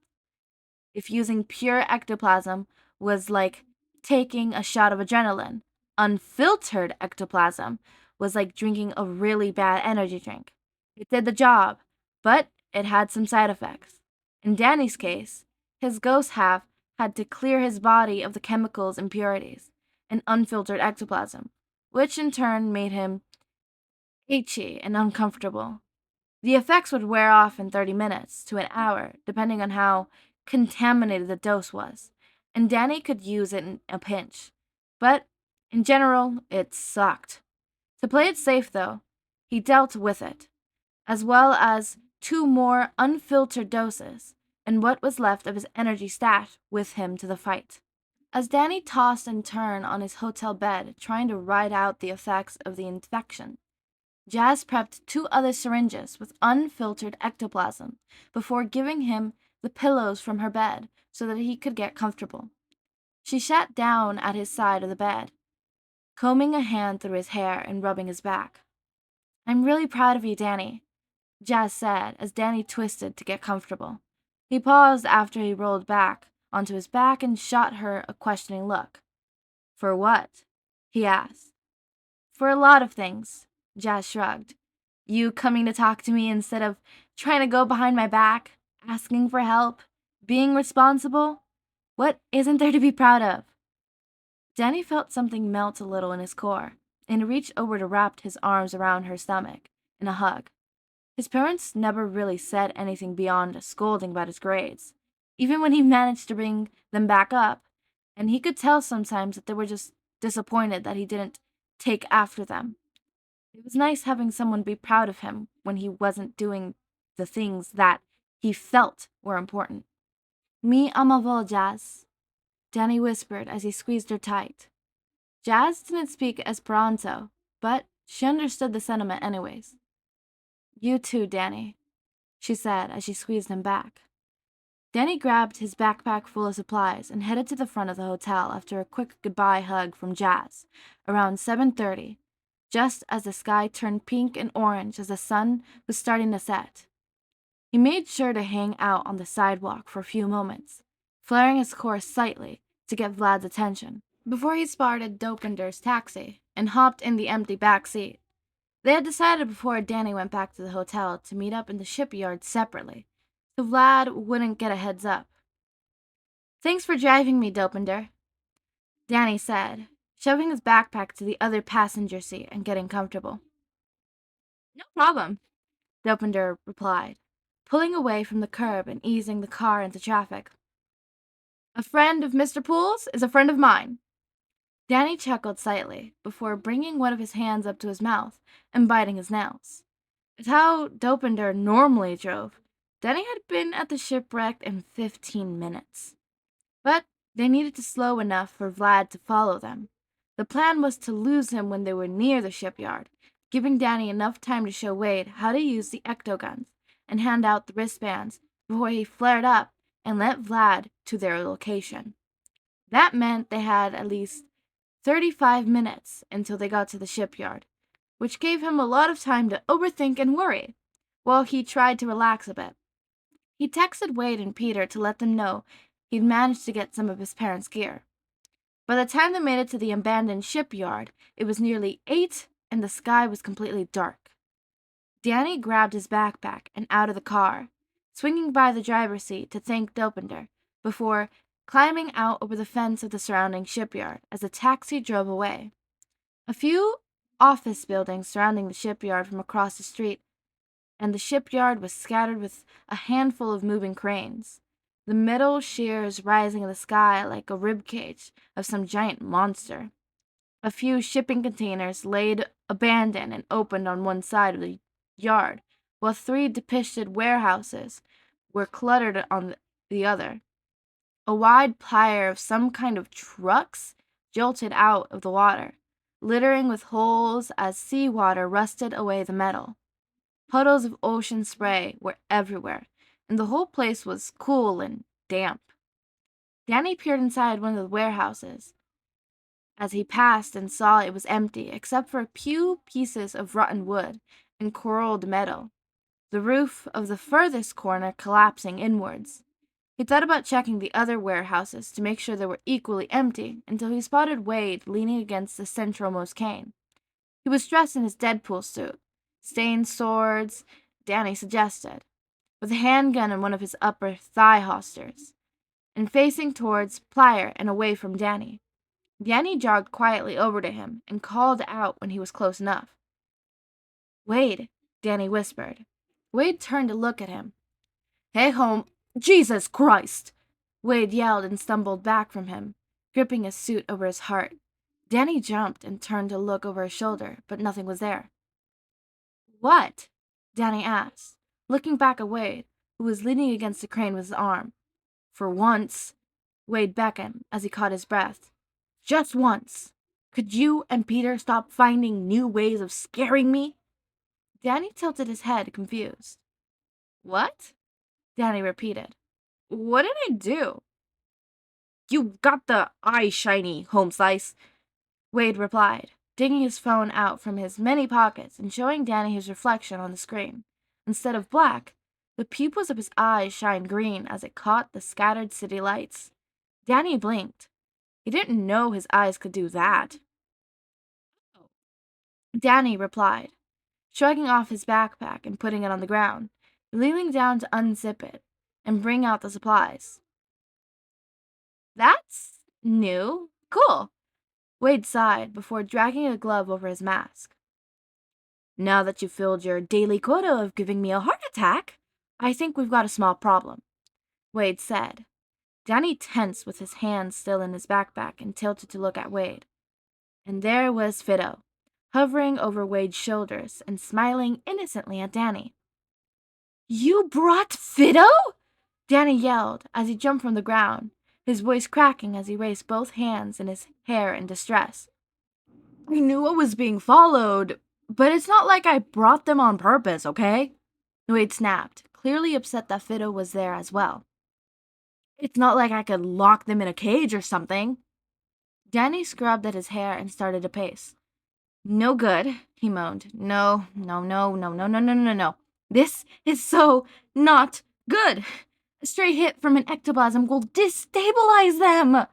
If using pure ectoplasm was like taking a shot of adrenaline, unfiltered ectoplasm was like drinking a really bad energy drink. It did the job, but it had some side effects. In Danny's case, his ghost half had to clear his body of the chemicals impurities in unfiltered ectoplasm, which in turn made him itchy and uncomfortable. The effects would wear off in 30 minutes to an hour, depending on how contaminated the dose was, and Danny could use it in a pinch. But, in general, it sucked. To play it safe, though, he dealt with it, as well as 2 more unfiltered doses, and what was left of his energy stash with him to the fight. As Danny tossed and turned on his hotel bed, trying to ride out the effects of the infection, Jazz prepped 2 other syringes with unfiltered ectoplasm before giving him the pillows from her bed so that he could get comfortable. She sat down at his side of the bed, combing a hand through his hair and rubbing his back. "I'm really proud of you, Danny," Jazz said as Danny twisted to get comfortable. He paused after he rolled back onto his back and shot her a questioning look. "For what?" he asked. "For a lot of things," Jazz shrugged. "You coming to talk to me instead of trying to go behind my back, asking for help, being responsible. What isn't there to be proud of?" Danny felt something melt a little in his core. and reached over to wrap his arms around her stomach in a hug. His parents never really said anything beyond a scolding about his grades, even when he managed to bring them back up, and he could tell sometimes that they were just disappointed that he didn't take after them. It was nice having someone be proud of him when he wasn't doing the things that he felt were important. Mi amavo, Jazz, Danny whispered as he squeezed her tight. Jazz didn't speak Esperanto, but she understood the sentiment anyways. You too, Danny, she said as she squeezed him back. Danny grabbed his backpack full of supplies and headed to the front of the hotel after a quick goodbye hug from Jazz, around 7:30, just as the sky turned pink and orange as the sun was starting to set. He made sure to hang out on the sidewalk for a few moments, flaring his course slightly to get Vlad's attention, before he spotted Dopender's taxi and hopped in the empty back seat. They had decided before Danny went back to the hotel to meet up in the shipyard separately, so Vlad wouldn't get a heads up. Thanks for driving me, Dopender, Danny said, shoving his backpack to the other passenger seat and getting comfortable. No problem, Dopender replied, pulling away from the curb and easing the car into traffic. A friend of Mr. Poole's is a friend of mine. Danny chuckled slightly before bringing one of his hands up to his mouth and biting his nails. It's how Dopender normally drove. Danny had been at the shipwreck in 15 minutes. But they needed to slow enough for Vlad to follow them. The plan was to lose him when they were near the shipyard, giving Danny enough time to show Wade how to use the ectoguns and hand out the wristbands before he flared up and led Vlad to their location. That meant they had at least 35 minutes until they got to the shipyard, which gave him a lot of time to overthink and worry, while he tried to relax a bit. He texted Wade and Peter to let them know he'd managed to get some of his parents' gear. By the time they made it to the abandoned shipyard, it was nearly 8 and the sky was completely dark. Danny grabbed his backpack and out of the car, swinging by the driver's seat to thank Dopender, before climbing out over the fence of the surrounding shipyard as the taxi drove away. A few office buildings surrounding the shipyard from across the street, and the shipyard was scattered with a handful of moving cranes, the metal shears rising in the sky like a ribcage of some giant monster. A few shipping containers laid abandoned and opened on one side of the yard, while 3 depicted warehouses were cluttered on the other. A wide pyre of some kind of trucks jolted out of the water, littering with holes as seawater rusted away the metal. Puddles of ocean spray were everywhere, and the whole place was cool and damp. Danny peered inside one of the warehouses as he passed and saw it was empty except for a few pieces of rotten wood and corroded metal, the roof of the furthest corner collapsing inwards. He thought about checking the other warehouses to make sure they were equally empty until he spotted Wade leaning against the centralmost cane. He was dressed in his Deadpool suit, stained swords, Danny suggested, with a handgun in one of his upper thigh holsters, and facing towards Plier and away from Danny. Danny jogged quietly over to him and called out when he was close enough. Wade, Danny whispered. Wade turned to look at him. Hey, home. Jesus Christ! Wade yelled and stumbled back from him, gripping his suit over his heart. Danny jumped and turned to look over his shoulder, but nothing was there. What? Danny asked, looking back at Wade, who was leaning against the crane with his arm. For once, Wade beckoned as he caught his breath. Just once. Could you and Peter stop finding new ways of scaring me? Danny tilted his head, confused. What? Danny repeated. What did I do? You got the eye shiny, home slice, Wade replied, digging his phone out from his many pockets and showing Danny his reflection on the screen. Instead of black, the pupils of his eyes shined green as it caught the scattered city lights. Danny blinked. He didn't know his eyes could do that. Danny replied, shrugging off his backpack and putting it on the ground, leaning down to unzip it and bring out the supplies. That's new. Cool. Wade sighed before dragging a glove over his mask. Now that you've filled your daily quota of giving me a heart attack, I think we've got a small problem, Wade said. Danny tensed with his hands still in his backpack and tilted to look at Wade. And there was Fido, hovering over Wade's shoulders and smiling innocently at Danny. You brought Fido? Danny yelled as he jumped from the ground, his voice cracking as he raised both hands in his hair in distress. I knew I was being followed, but it's not like I brought them on purpose, okay? Wade snapped, clearly upset that Fido was there as well. It's not like I could lock them in a cage or something. Danny scrubbed at his hair and started to pace. No good, he moaned. No. This is so not good. A stray hit from an ectoplasm will destabilize them.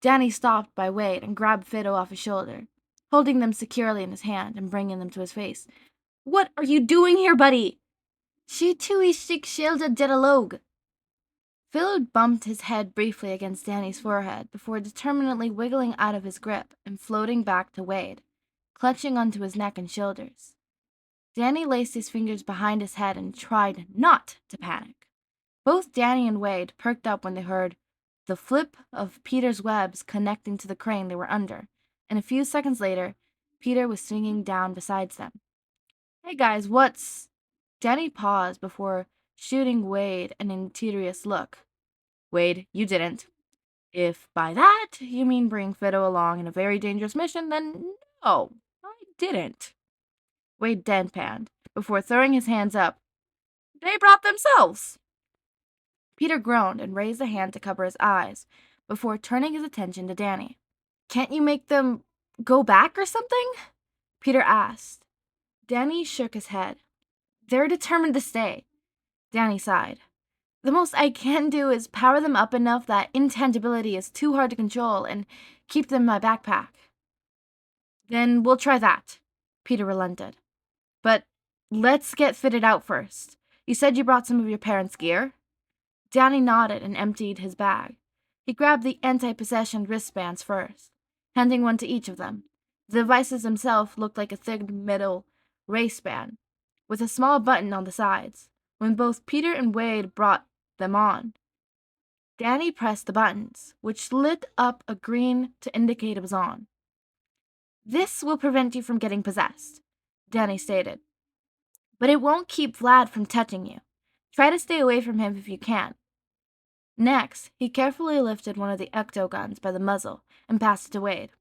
Danny stopped by Wade and grabbed Fido off his shoulder, holding them securely in his hand and bringing them to his face. What are you doing here, buddy? She too is sick shielded dialogue. Fido bumped his head briefly against Danny's forehead before determinedly wiggling out of his grip and floating back to Wade, clutching onto his neck and shoulders. Danny laced his fingers behind his head and tried not to panic. Both Danny and Wade perked up when they heard the flip of Peter's webs connecting to the crane they were under, and a few seconds later, Peter was swinging down beside them. Hey guys, what's... Danny paused before shooting Wade an interious look. Wade, you didn't. If by that you mean bring Fido along in a very dangerous mission, then no, I didn't. Wade deadpanned before throwing his hands up. They brought themselves. Peter groaned and raised a hand to cover his eyes before turning his attention to Danny. Can't you make them go back or something? Peter asked. Danny shook his head. They're determined to stay. Danny sighed. The most I can do is power them up enough that intangibility is too hard to control and keep them in my backpack. Then we'll try that, Peter relented. But let's get fitted out first. You said you brought some of your parents' gear? Danny nodded and emptied his bag. He grabbed the anti-possession wristbands first, handing one to each of them. The devices themselves looked like a thick metal waistband, with a small button on the sides. When both Peter and Wade brought them on, Danny pressed the buttons, which lit up a green to indicate it was on. This will prevent you from getting possessed, Danny stated. But it won't keep Vlad from touching you. Try to stay away from him if you can. Next, he carefully lifted one of the ecto guns by the muzzle and passed it to Wade.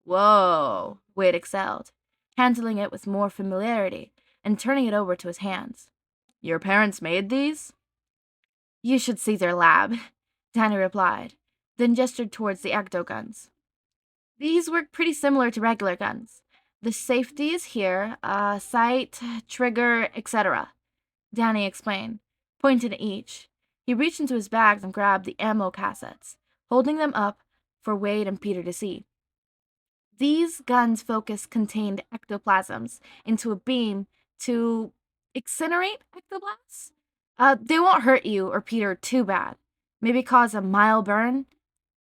Whoa, Wade excelled, handling it with more familiarity and turning it over to his hands. Your parents made these? You should see their lab, Danny replied, then gestured towards the ecto guns. These work pretty similar to regular guns. The safety is here, sight, trigger, etc., Danny explained, pointing at each. He reached into his bags and grabbed the ammo cassettes, holding them up for Wade and Peter to see. These guns' focus contained ectoplasms into a beam to incinerate ectoblasts. They won't hurt you or Peter too bad. Maybe cause a mild burn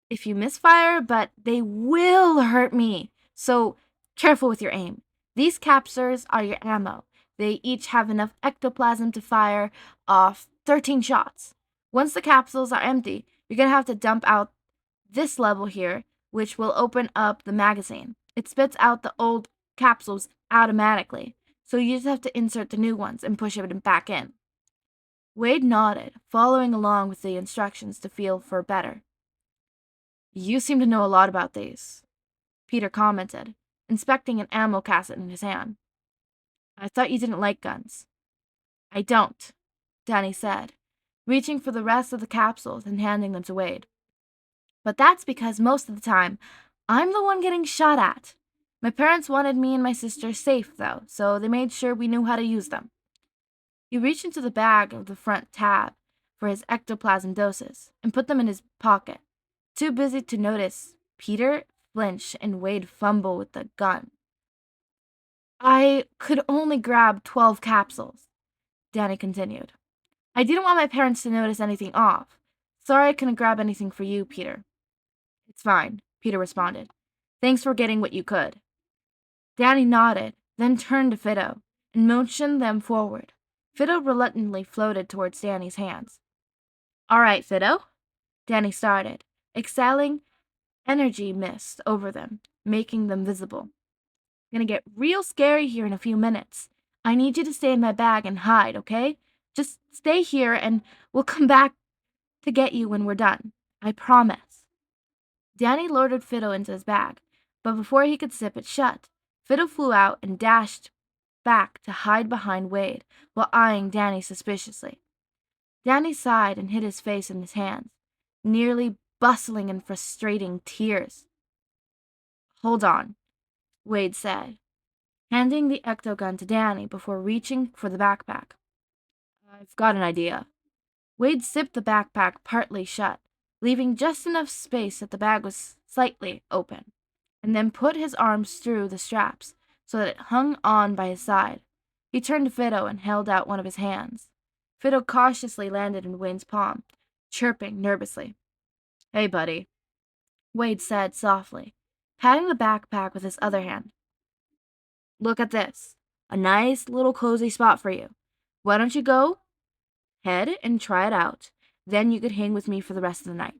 if you misfire, but they will hurt me. So careful with your aim. These capsules are your ammo. They each have enough ectoplasm to fire off 13 shots. Once the capsules are empty, you're going to have to dump out this level here, which will open up the magazine. It spits out the old capsules automatically, so you just have to insert the new ones and push it back in. Wade nodded, following along with the instructions to feel for better. You seem to know a lot about these, Peter commented, inspecting an ammo cassette in his hand. I thought you didn't like guns. I don't, Danny said, reaching for the rest of the capsules and handing them to Wade. But that's because most of the time, I'm the one getting shot at. My parents wanted me and my sister safe, though, so they made sure we knew how to use them. He reached into the bag of the front tab for his ectoplasm doses and put them in his pocket, too busy to notice Peter flinch and Wade fumble with the gun. I could only grab 12 capsules, Danny continued. I didn't want my parents to notice anything off. Sorry I couldn't grab anything for you, Peter. It's fine, Peter responded. Thanks for getting what you could. Danny nodded, then turned to Fido and motioned them forward. Fido reluctantly floated towards Danny's hands. All right, Fido, Danny started, exhaling energy mist over them, making them visible. Gonna get real scary here in a few minutes. I need you to stay in my bag and hide, okay? Just stay here and we'll come back to get you when we're done. I promise. Danny loaded Fido into his bag, but before he could zip it shut, Fido flew out and dashed back to hide behind Wade while eyeing Danny suspiciously. Danny sighed and hid his face in his hands, nearly bustling in frustrating tears. Hold on, Wade said, handing the ecto-gun to Danny before reaching for the backpack. I've got an idea. Wade zipped the backpack partly shut, leaving just enough space that the bag was slightly open, and then put his arms through the straps so that it hung on by his side. He turned to Fido and held out one of his hands. Fido cautiously landed in Wade's palm, chirping nervously. Hey, buddy, Wade said softly, patting the backpack with his other hand. Look at this. A nice little cozy spot for you. Why don't you go ahead and try it out? Then you could hang with me for the rest of the night.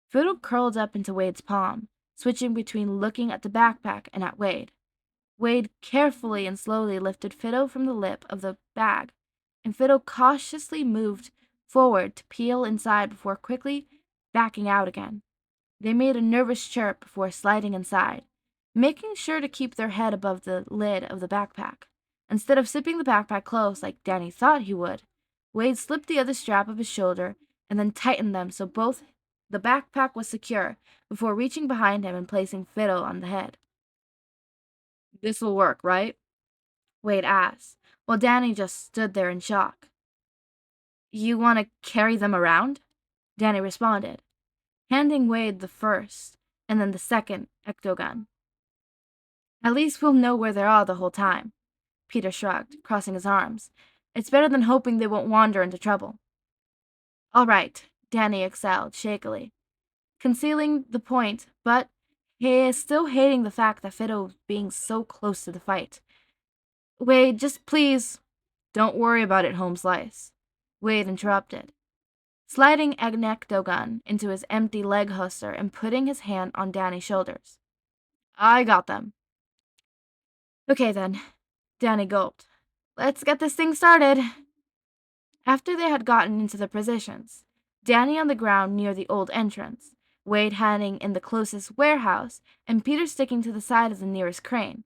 Fido curled up into Wade's palm, switching between looking at the backpack and at Wade. Wade carefully and slowly lifted Fido from the lip of the bag, and Fido cautiously moved forward to peel inside before quickly backing out again. They made a nervous chirp before sliding inside, making sure to keep their head above the lid of the backpack. Instead of zipping the backpack close like Danny thought he would, Wade slipped the other strap of his shoulder and then tightened them so both the backpack was secure before reaching behind him and placing Fido on the head. This'll work, right? Wade asked, while Danny just stood there in shock. You want to carry them around? Danny responded, handing Wade the first and then the second ecto-gun. At least we'll know where they are the whole time, Peter shrugged, crossing his arms. It's better than hoping they won't wander into trouble. All right, Danny exhaled shakily, concealing the point, but he is still hating the fact that Fido was being so close to the fight. Wade, just please. Don't worry about it, Home Slice, Wade interrupted, sliding an ecto-gun into his empty leg holster and putting his hand on Danny's shoulders. I got them. Okay then, Danny gulped. Let's get this thing started. After they had gotten into their positions, Danny on the ground near the old entrance, Wade hiding in the closest warehouse, and Peter sticking to the side of the nearest crane.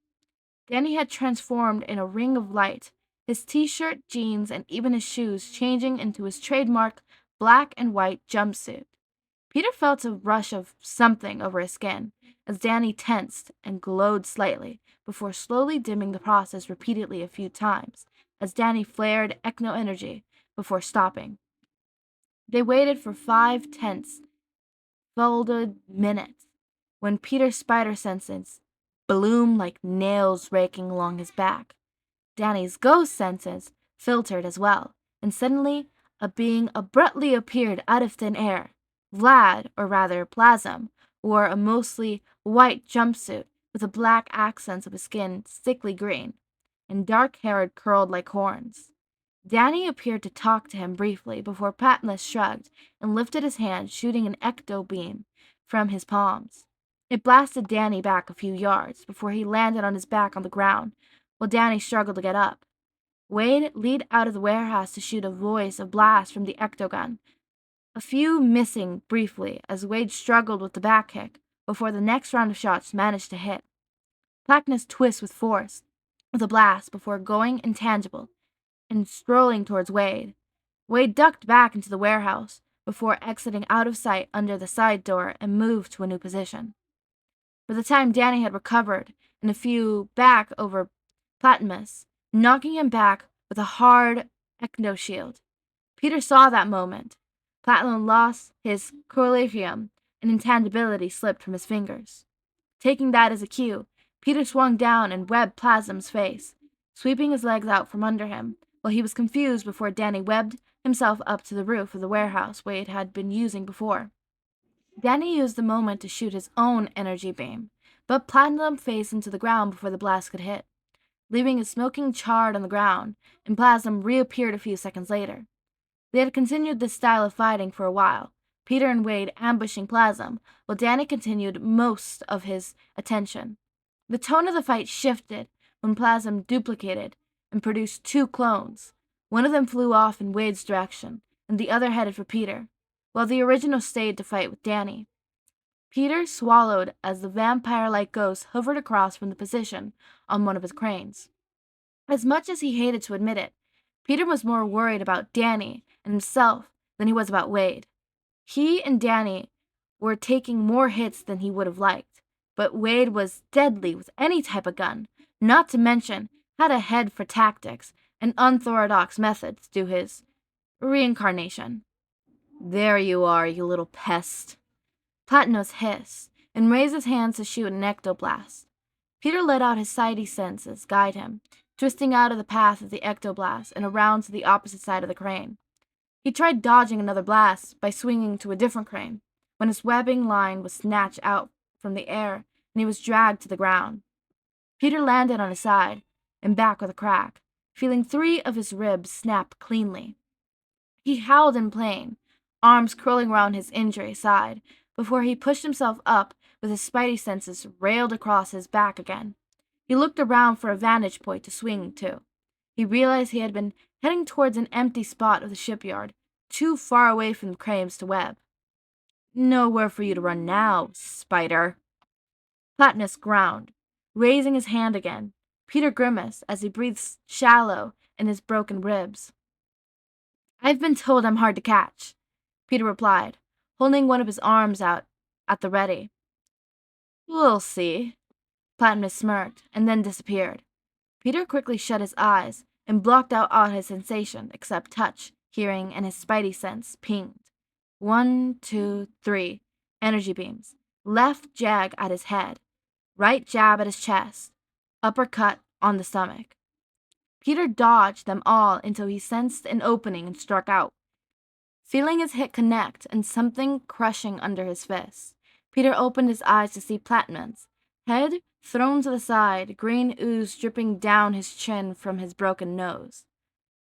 Danny had transformed in a ring of light, his t-shirt, jeans, and even his shoes changing into his trademark black and white jumpsuit. Peter felt a rush of something over his skin as Danny tensed and glowed slightly before slowly dimming the process repeatedly a few times as Danny flared ecno energy before stopping. They waited for 5 tense, folded minutes when Peter's spider senses bloomed like nails raking along his back. Danny's ghost senses filtered as well, and suddenly a being abruptly appeared out of thin air. Vlad, or rather Plasm, wore a mostly white jumpsuit with the black accents of his skin sickly green, and dark hair curled like horns. Danny appeared to talk to him briefly before Patmos shrugged and lifted his hand, shooting an ecto beam from his palms. It blasted Danny back a few yards before he landed on his back on the ground, while Danny struggled to get up. Wade leaned out of the warehouse to shoot a voice of blast from the ecto-gun, a few missing briefly as Wade struggled with the back kick before the next round of shots managed to hit. Blackness twisted with force with a blast before going intangible and strolling towards Wade. Wade ducked back into the warehouse before exiting out of sight under the side door and moved to a new position. By the time Danny had recovered and a few back over Platmus, knocking him back with a hard ecto shield. Peter saw that moment. Platinum lost his equilibrium and intangibility slipped from his fingers. Taking that as a cue, Peter swung down and webbed Plasm's face, sweeping his legs out from under him, while he was confused before Danny webbed himself up to the roof of the warehouse Wade had been using before. Danny used the moment to shoot his own energy beam, but Platinum phased into the ground before the blast could hit, leaving a smoking chard on the ground, and Plasm reappeared a few seconds later. They had continued this style of fighting for a while, Peter and Wade ambushing Plasm, while Danny continued most of his attention. The tone of the fight shifted when Plasm duplicated and produced two clones. One of them flew off in Wade's direction, and the other headed for Peter, while the original stayed to fight with Danny. Peter swallowed as the vampire-like ghost hovered across from the position on one of his cranes. As much as he hated to admit it, Peter was more worried about Danny and himself than he was about Wade. He and Danny were taking more hits than he would have liked, but Wade was deadly with any type of gun, not to mention had a head for tactics and unorthodox methods to his reincarnation. "There you are, you little pest," Platinos hissed, and raised his hands to shoot an ectoblast. Peter let out his sighty senses guide him, twisting out of the path of the ectoblast and around to the opposite side of the crane. He tried dodging another blast by swinging to a different crane, when his webbing line was snatched out from the air and he was dragged to the ground. Peter landed on his side and back with a crack, feeling 3 of his ribs snap cleanly. He howled in pain, arms curling around his injury side, before he pushed himself up with his spidey senses railed across his back again. He looked around for a vantage point to swing to. He realized he had been heading towards an empty spot of the shipyard, too far away from the cranes to web. "Nowhere for you to run now, spider." Platinus ground, raising his hand again. Peter grimaced as he breathed shallow in his broken ribs. "I've been told I'm hard to catch," Peter replied, holding one of his arms out at the ready. "We'll see." Platinus smirked, and then disappeared. Peter quickly shut his eyes and blocked out all his sensation except touch, hearing, and his spidey sense pinged. 1, 2, 3. Energy beams. Left jag at his head. Right jab at his chest. Uppercut on the stomach. Peter dodged them all until he sensed an opening and struck out. Feeling his hit connect and something crushing under his fist, Peter opened his eyes to see Platinum's head thrown to the side, green ooze dripping down his chin from his broken nose.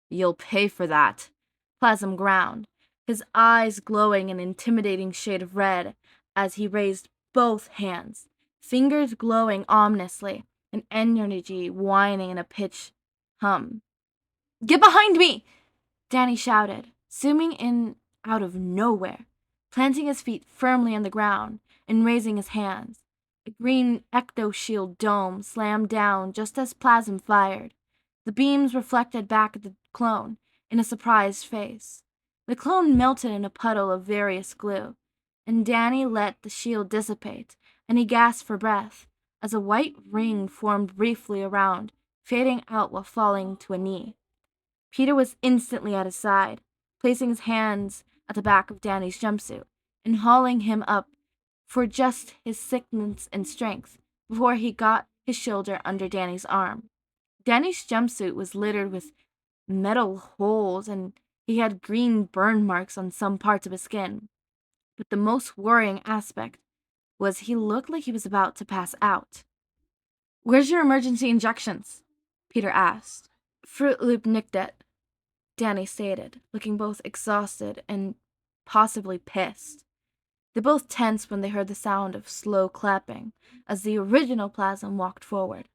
"You'll pay for that," Plasm ground, his eyes glowing an intimidating shade of red as he raised both hands, fingers glowing ominously, and energy whining in a pitch hum. "Get behind me!" Danny shouted, zooming in out of nowhere, planting his feet firmly on the ground and raising his hands. A green ecto-shield dome slammed down just as Plasm fired. The beams reflected back at the clone in a surprised face. The clone melted in a puddle of various glue, and Danny let the shield dissipate, and he gasped for breath as a white ring formed briefly around, fading out while falling to a knee. Peter was instantly at his side, placing his hands at the back of Danny's jumpsuit and hauling him up for just his sickness and strength before he got his shoulder under Danny's arm. Danny's jumpsuit was littered with metal holes and he had green burn marks on some parts of his skin. But the most worrying aspect was he looked like he was about to pass out. "Where's your emergency injections?" Peter asked. "Fruit Loop nicked it," Danny stated, looking both exhausted and possibly pissed. They both tensed when they heard the sound of slow clapping as the original Plasm walked forward.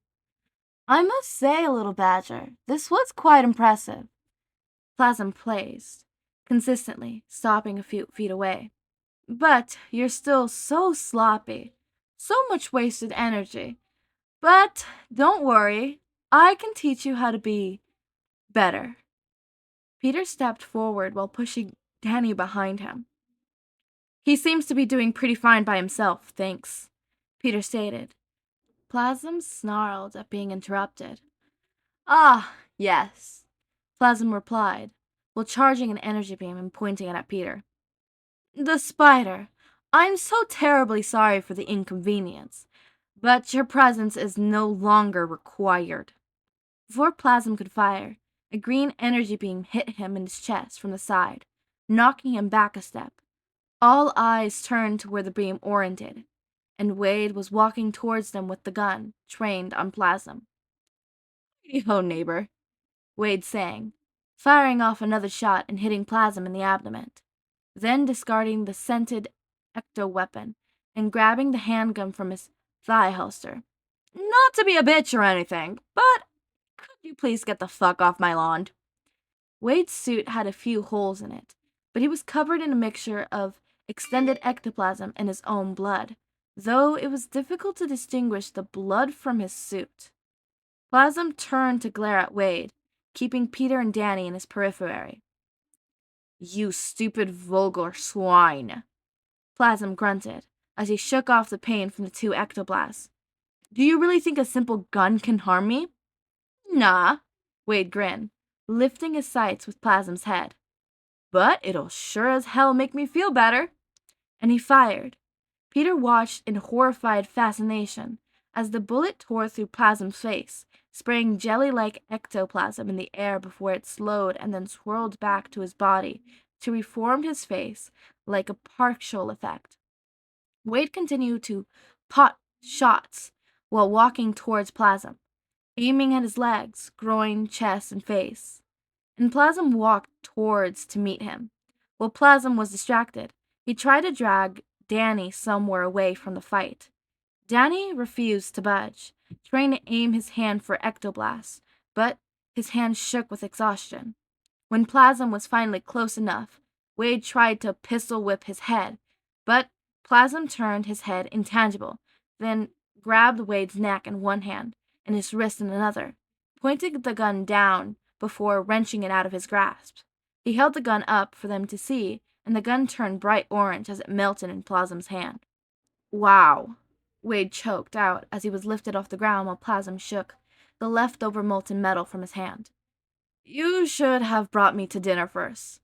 "I must say, little badger, this was quite impressive." Plasm praised, consistently, stopping a few feet away. "But you're still so sloppy. So much wasted energy. But don't worry, I can teach you how to be better." Peter stepped forward while pushing Danny behind him. "He seems to be doing pretty fine by himself, thanks," Peter stated. Plasm snarled at being interrupted. "Ah, yes," Plasm replied, while charging an energy beam and pointing it at Peter. "The spider. I'm so terribly sorry for the inconvenience, but your presence is no longer required." Before Plasm could fire, a green energy beam hit him in his chest from the side, knocking him back a step. All eyes turned to where the beam oriented, and Wade was walking towards them with the gun, trained on plasm. "Hey-ho, neighbor," Wade sang, firing off another shot and hitting Plasm in the abdomen, then discarding the scented ecto-weapon and grabbing the handgun from his thigh holster. "Not to be a bitch or anything, but could you please get the fuck off my lawn?" Wade's suit had a few holes in it, but he was covered in a mixture of extended ectoplasm and his own blood, though it was difficult to distinguish the blood from his suit. Plasm turned to glare at Wade, keeping Peter and Danny in his periphery. "You stupid vulgar swine," Plasm grunted, as he shook off the pain from the two ectoblasts. "Do you really think a simple gun can harm me?" "Nah," Wade grinned, lifting his sights with Plasm's head. "But it'll sure as hell make me feel better." And he fired. Peter watched in horrified fascination as the bullet tore through Plasm's face, spraying jelly-like ectoplasm in the air before it slowed and then swirled back to his body to reform his face like a partial effect. Wade continued to pot shots while walking towards Plasm, aiming at his legs, groin, chest, and face. And Plasm walked towards to meet him. While Plasm was distracted, he tried to drag Danny somewhere away from the fight. Danny refused to budge, trying to aim his hand for ectoblast, but his hand shook with exhaustion. When Plasm was finally close enough, Wade tried to pistol whip his head, but Plasm turned his head intangible, then grabbed Wade's neck in one hand and his wrist in another, pointing the gun down before wrenching it out of his grasp. He held the gun up for them to see, and the gun turned bright orange as it melted in Plasm's hand. "Wow," Wade choked out as he was lifted off the ground while Plasm shook the leftover molten metal from his hand. "You should have brought me to dinner first.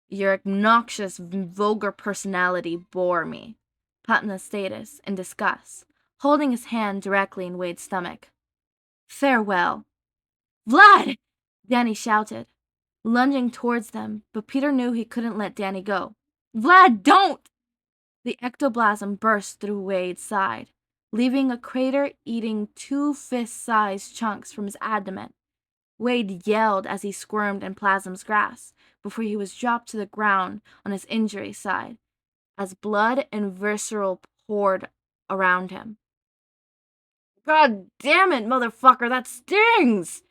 Your obnoxious, vulgar personality bore me," Patna stated in disgust, holding his hand directly in Wade's stomach. "Farewell." "Vlad!" Danny shouted, lunging towards them, but Peter knew he couldn't let Danny go. "Vlad, don't!" The ectoplasm burst through Wade's side, leaving a crater eating 2 fist-sized chunks from his abdomen. Wade yelled as he squirmed in Plasm's grasp before he was dropped to the ground on his injury side, as blood and visceral poured around him. "God damn it, motherfucker, that stings!"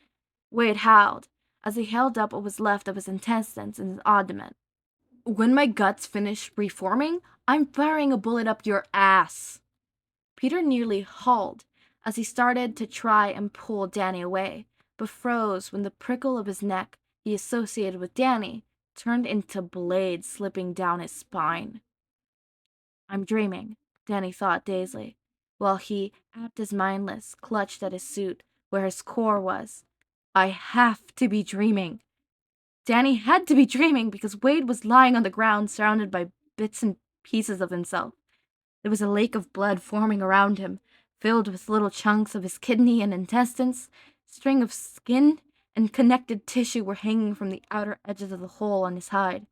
Wade howled as he held up what was left of his intestines in his abdomen. "When my guts finish reforming, I'm firing a bullet up your ass." Peter nearly hauled as he started to try and pull Danny away, but froze when the prickle of his neck he associated with Danny turned into blades slipping down his spine. "I'm dreaming," Danny thought dazedly, while he, apt as mindless, clutched at his suit where his core was. "I have to be dreaming." Danny had to be dreaming because Wade was lying on the ground surrounded by bits and pieces of himself. There was a lake of blood forming around him, filled with little chunks of his kidney and intestines. A string of skin and connected tissue were hanging from the outer edges of the hole on his hide,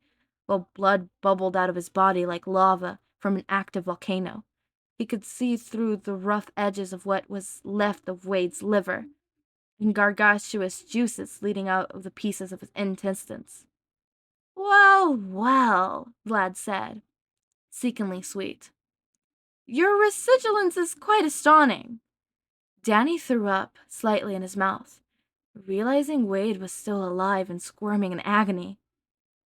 while blood bubbled out of his body like lava from an active volcano. He could see through the rough edges of what was left of Wade's liver, and gargantuous juices leading out of the pieces of his intestines. "Well, well," Vlad said, seekingly sweet. "Your resilience is quite astounding." Danny threw up slightly in his mouth, realizing Wade was still alive and squirming in agony.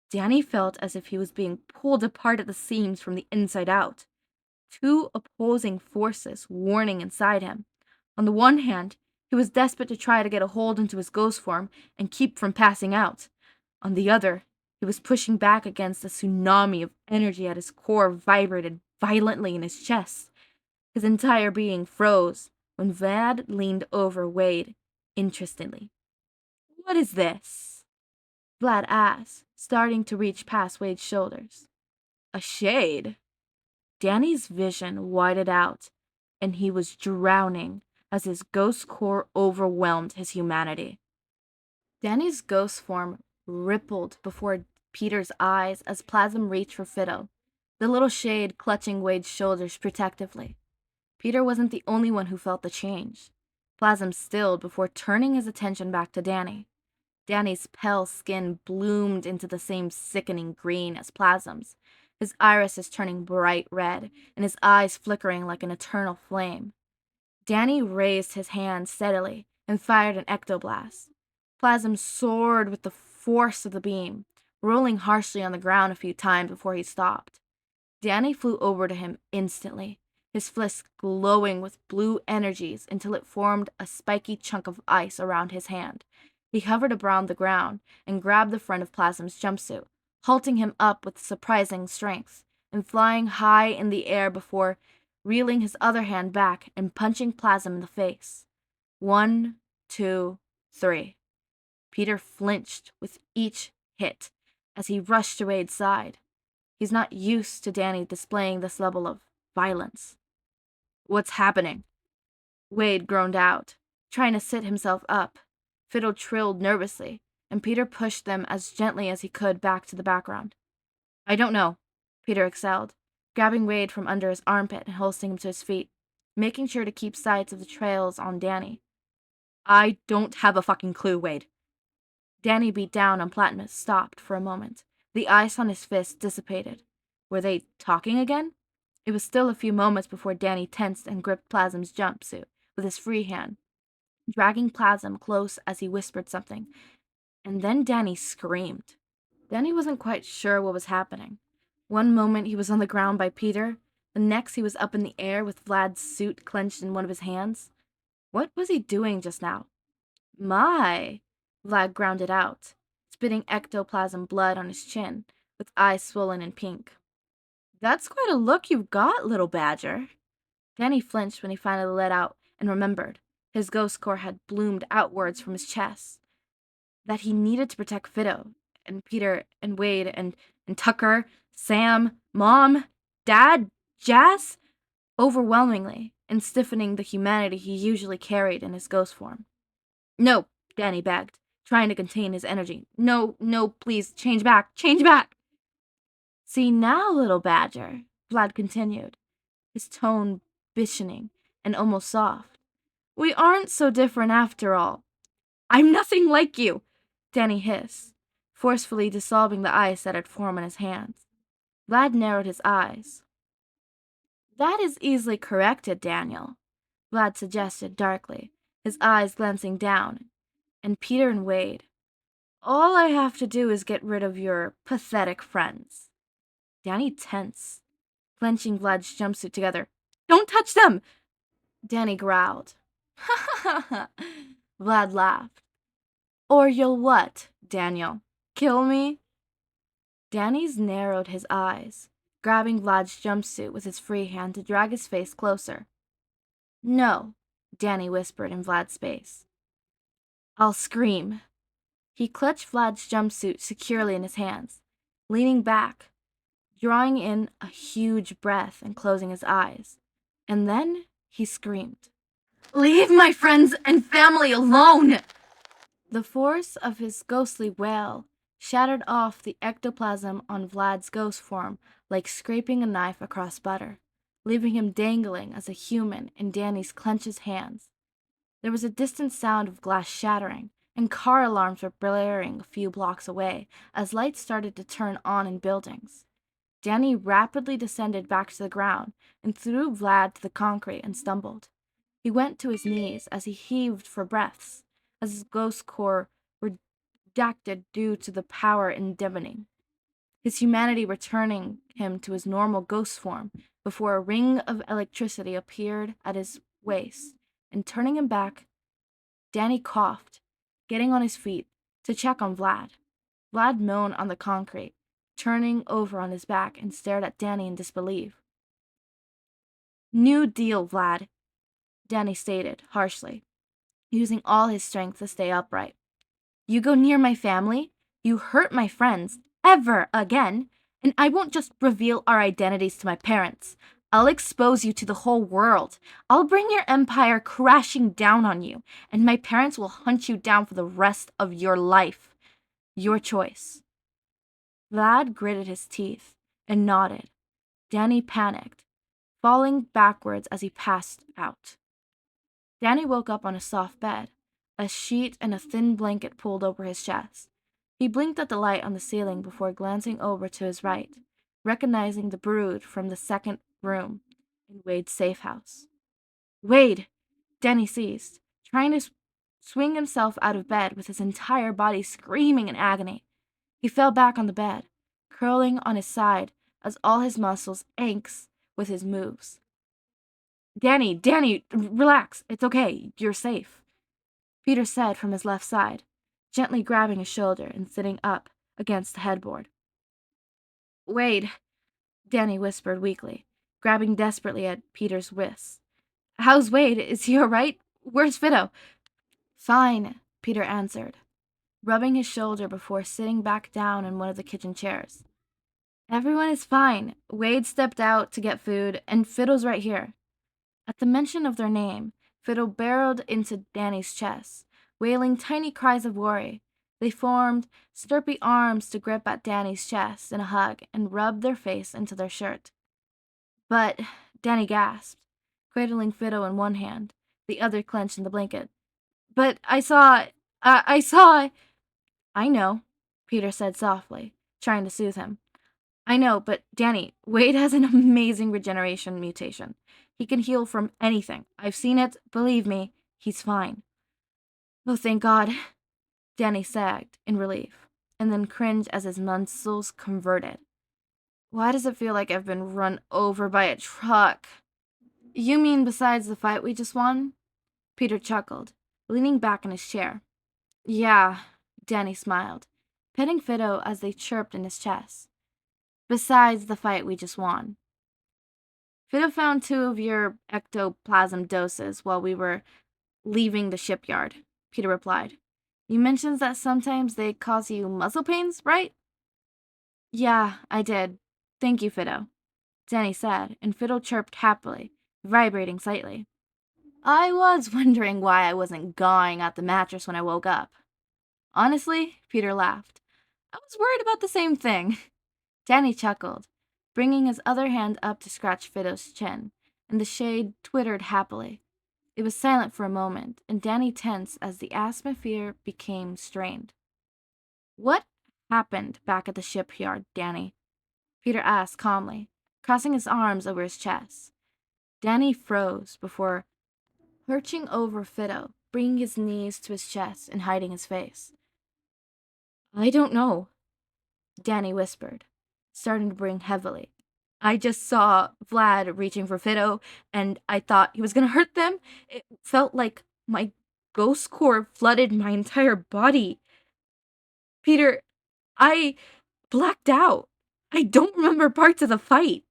Danny felt as if he was being pulled apart at the seams from the inside out. 2 opposing forces warring inside him. On the one hand, he was desperate to try to get a hold into his ghost form and keep from passing out. On the other, he was pushing back against a tsunami of energy at his core vibrated violently in his chest. His entire being froze when Vlad leaned over Wade interestedly. "What is this?" Vlad asked, starting to reach past Wade's shoulders. "A shade." Danny's vision widened out, and he was drowning as his ghost core overwhelmed his humanity. Danny's ghost form rippled before Peter's eyes as Plasm reached for Fiddle, the little shade clutching Wade's shoulders protectively. Peter wasn't the only one who felt the change. Plasm stilled before turning his attention back to Danny. Danny's pale skin bloomed into the same sickening green as Plasm's, his irises turning bright red and his eyes flickering like an eternal flame. Danny raised his hand steadily and fired an ectoblast. Plasm soared with the force of the beam, rolling harshly on the ground a few times before he stopped. Danny flew over to him instantly, his fist glowing with blue energies until it formed a spiky chunk of ice around his hand. He hovered around the ground and grabbed the front of Plasm's jumpsuit, halting him up with surprising strength and flying high in the air before reeling his other hand back and punching Plasm in the face. 1, 2, 3. Peter flinched with each hit as he rushed to Wade's side. He's not used to Danny displaying this level of violence. "What's happening?" Wade groaned out, trying to sit himself up. Fiddle trilled nervously, and Peter pushed them as gently as he could back to the background. "I don't know," Peter excelled, grabbing Wade from under his armpit and hoisting him to his feet, making sure to keep sight of the trails on Danny. "I don't have a fucking clue, Wade." Danny beat down on Platypus, stopped for a moment. The ice on his fist dissipated. Were they talking again? It was still a few moments before Danny tensed and gripped Plasm's jumpsuit with his free hand, dragging Plasm close as he whispered something. And then Danny screamed. Danny wasn't quite sure what was happening. One moment he was on the ground by Peter, the next he was up in the air with Vlad's suit clenched in one of his hands. What was he doing just now? "My," Vlad grounded out, spitting ectoplasm blood on his chin, with eyes swollen and pink. "That's quite a look you've got, little badger." Danny flinched when he finally let out and remembered. His ghost core had bloomed outwards from his chest. That he needed to protect Fido, and Peter, and Wade, and Tucker, Sam, Mom, Dad, Jazz, overwhelmingly, and stiffening the humanity he usually carried in his ghost form. "No," Danny begged, trying to contain his energy. "No, no, please, change back, change back." "See now, little badger," Vlad continued, his tone bishoning and almost soft. "We aren't so different after all." "I'm nothing like you," Danny hissed, forcefully dissolving the ice that had formed in his hands. Vlad narrowed his eyes. "That is easily corrected, Daniel," Vlad suggested darkly, his eyes glancing down. "And Peter and Wade, all I have to do is get rid of your pathetic friends." Danny tensed, clenching Vlad's jumpsuit together. "Don't touch them!" Danny growled. "Ha ha ha!" Vlad laughed. "Or you'll what, Daniel? Kill me?" Danny's narrowed his eyes, grabbing Vlad's jumpsuit with his free hand to drag his face closer. "No," Danny whispered in Vlad's space. "I'll scream." He clutched Vlad's jumpsuit securely in his hands, leaning back, drawing in a huge breath and closing his eyes. And then he screamed. "Leave my friends and family alone!" The force of his ghostly wail shattered off the ectoplasm on Vlad's ghost form like scraping a knife across butter, leaving him dangling as a human in Danny's clenched hands. There was a distant sound of glass shattering, and car alarms were blaring a few blocks away as lights started to turn on in buildings. Danny rapidly descended back to the ground and threw Vlad to the concrete and stumbled. He went to his knees as he heaved for breaths, as his ghost core redacted due to the power in deadening, his humanity returning him to his normal ghost form before a ring of electricity appeared at his waist, and turning him back, Danny coughed, getting on his feet to check on Vlad. Vlad moaned on the concrete, turning over on his back and stared at Danny in disbelief. "New deal, Vlad," Danny stated harshly, using all his strength to stay upright. "You go near my family, you hurt my friends, ever again, and I won't just reveal our identities to my parents. I'll expose you to the whole world. I'll bring your empire crashing down on you, and my parents will hunt you down for the rest of your life. Your choice." Vlad gritted his teeth and nodded, Danny panicked, falling backwards as he passed out. Danny woke up on a soft bed, a sheet and a thin blanket pulled over his chest. He blinked at the light on the ceiling before glancing over to his right, recognizing the brood from the second room in Wade's safe house. Wade! Danny seized, trying to swing himself out of bed with his entire body screaming in agony. He fell back on the bed, curling on his side as all his muscles ached with his moves. Danny, relax. It's okay. You're safe, Peter said from his left side, gently grabbing his shoulder and sitting up against the headboard. Wade, Danny whispered weakly, grabbing desperately at Peter's wrists. How's Wade? Is he all right? Where's Fido? Fine, Peter answered, rubbing his shoulder before sitting back down in one of the kitchen chairs. Everyone is fine. Wade stepped out to get food, and Fido's right here. At the mention of their name, Fido barreled into Danny's chest, wailing tiny cries of worry. They formed sturdy arms to grip at Danny's chest in a hug and rub their face into their shirt. But, Danny gasped, cradling Fido in one hand, the other clenched in the blanket. But I saw... I know, Peter said softly, trying to soothe him. I know, but Danny, Wade has an amazing regeneration mutation. He can heal from anything. I've seen it. Believe me, he's fine. Oh, thank God, Danny sagged in relief, and then cringed as his muscles converted. Why does it feel like I've been run over by a truck? You mean besides the fight we just won? Peter chuckled, leaning back in his chair. Yeah, Danny smiled, petting Fido as they chirped in his chest. Besides the fight we just won. Fido found 2 of your ectoplasm doses while we were leaving the shipyard, Peter replied. You mentioned that sometimes they cause you muscle pains, right? Yeah, I did. Thank you, Fido, Danny said, and Fido chirped happily, vibrating slightly. I was wondering why I wasn't gawing at the mattress when I woke up. Honestly, Peter laughed. I was worried about the same thing. Danny chuckled, bringing his other hand up to scratch Fido's chin, and the shade twittered happily. It was silent for a moment, and Danny tensed as the atmosphere became strained. What happened back at the shipyard, Danny? Peter asked calmly, crossing his arms over his chest. Danny froze before lurching over Fido, bringing his knees to his chest and hiding his face. I don't know, Danny whispered, starting to breathe heavily. I just saw Vlad reaching for Fido, and I thought he was going to hurt them. It felt like my ghost core flooded my entire body. Peter, I blacked out. I don't remember parts of the fight.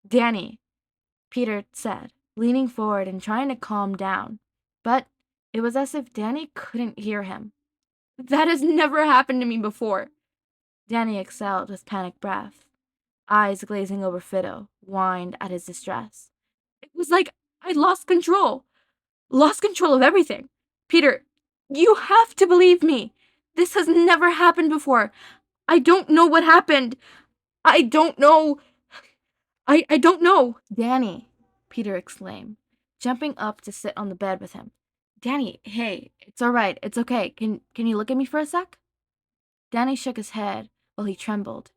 Danny, Peter said, leaning forward and trying to calm down. But it was as if Danny couldn't hear him. That has never happened to me before. Danny exhaled with panicked breath, eyes glazing over Fido, whined at his distress. It was like I lost control of everything. Peter, you have to believe me. This has never happened before. I don't know what happened. I don't know. I don't know. Danny, Peter exclaimed, jumping up to sit on the bed with him. Danny, hey, it's all right. It's okay. Can you look at me for a sec? Danny shook his head while he trembled,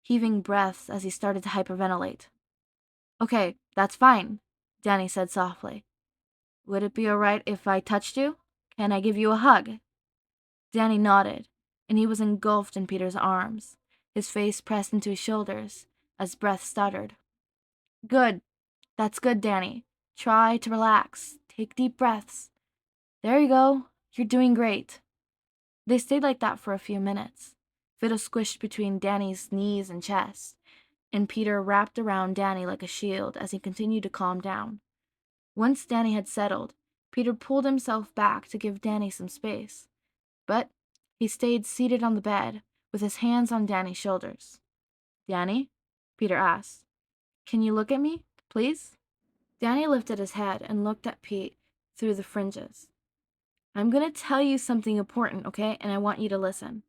heaving breaths as he started to hyperventilate. Okay, that's fine, Danny said softly. Would it be all right if I touched you? Can I give you a hug? Danny nodded, and he was engulfed in Peter's arms, his face pressed into his shoulders as breath stuttered. Good. That's good, Danny. Try to relax. Take deep breaths. There you go. You're doing great. They stayed like that for a few minutes, Fido squished between Danny's knees and chest, and Peter wrapped around Danny like a shield as he continued to calm down. Once Danny had settled, Peter pulled himself back to give Danny some space, but he stayed seated on the bed with his hands on Danny's shoulders. Danny? Peter asked. Can you look at me, please? Danny lifted his head and looked at Pete through the fringes. I'm going to tell you something important, okay? And I want you to listen.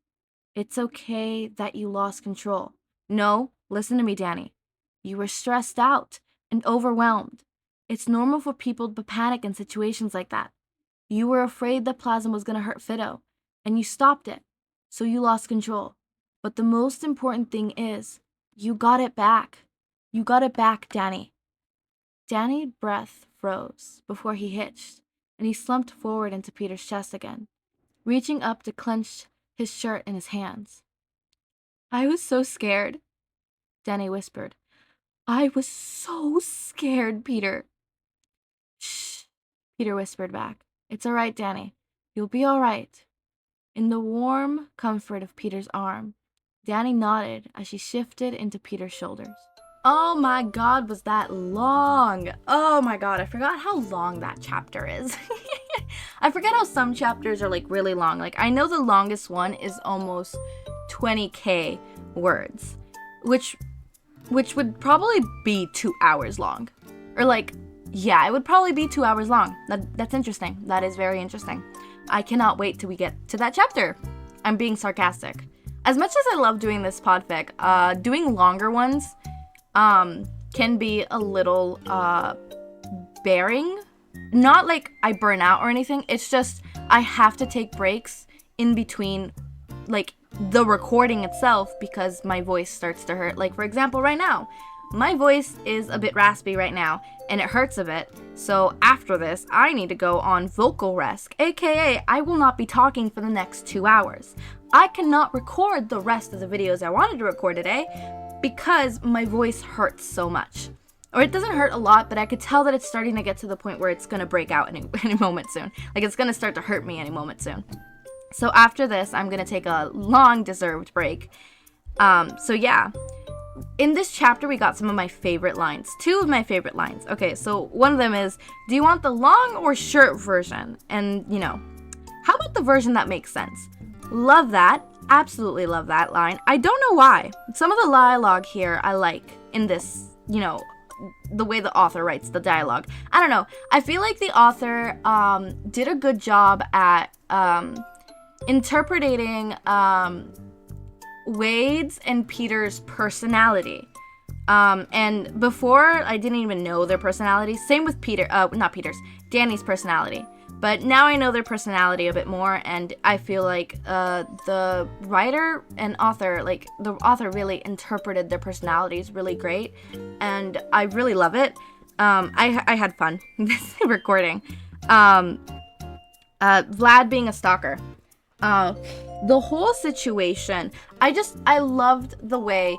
It's okay that you lost control. No, listen to me, Danny. You were stressed out and overwhelmed. It's normal for people to panic in situations like that. You were afraid that plasm was going to hurt Fido, and you stopped it, so you lost control. But the most important thing is, you got it back. You got it back, Danny. Danny's breath froze before he hitched, and he slumped forward into Peter's chest again, reaching up to clench his shirt in his hands. I was so scared, Danny whispered. I was so scared, Peter. Shh, Peter whispered back. It's all right, Danny. You'll be all right. In the warm comfort of Peter's arm, Danny nodded as she shifted into Peter's shoulders. Oh my God, was that long? Oh my God, I forgot how long that chapter is. I forget how some chapters are like really long. Like I know the longest one is almost 20k words, which would probably be 2 hours long. Or like, yeah, it would probably be 2 hours long. That's interesting. That is very interesting. I cannot wait till we get to that chapter. I'm being sarcastic. As much as I love doing this podfic, doing longer ones can be a little bearing. Not like I burn out or anything. It's just I have to take breaks in between like the recording itself because my voice starts to hurt. Like for example, right now, my voice is a bit raspy right now and it hurts a bit. So after this, I need to go on vocal rest, aka I will not be talking for the next 2 hours. I cannot record the rest of the videos I wanted to record today because my voice hurts so much. Or it doesn't hurt a lot, but I could tell that it's starting to get to the point where it's going to break out any moment soon. Like it's going to start to hurt me any moment soon. So after this, I'm going to take a long deserved break. So yeah, in this chapter, we got some of my favorite lines. 2 of my favorite lines. Okay, so one of them is, do you want the long or short version? And, you know, how about the version that makes sense? Love that. Absolutely love that line. I don't know why. Some of the dialogue here I like in this, you know, the way the author writes the dialogue. I don't know. I feel like the author did a good job at interpreting Wade's and Peter's personality. And before, I didn't even know their personality. Same with Danny's personality. But now I know their personality a bit more, and I feel like the writer and author, like the author really interpreted their personalities really great, and I really love it. I had fun this recording. Vlad being a stalker. The whole situation, I loved the way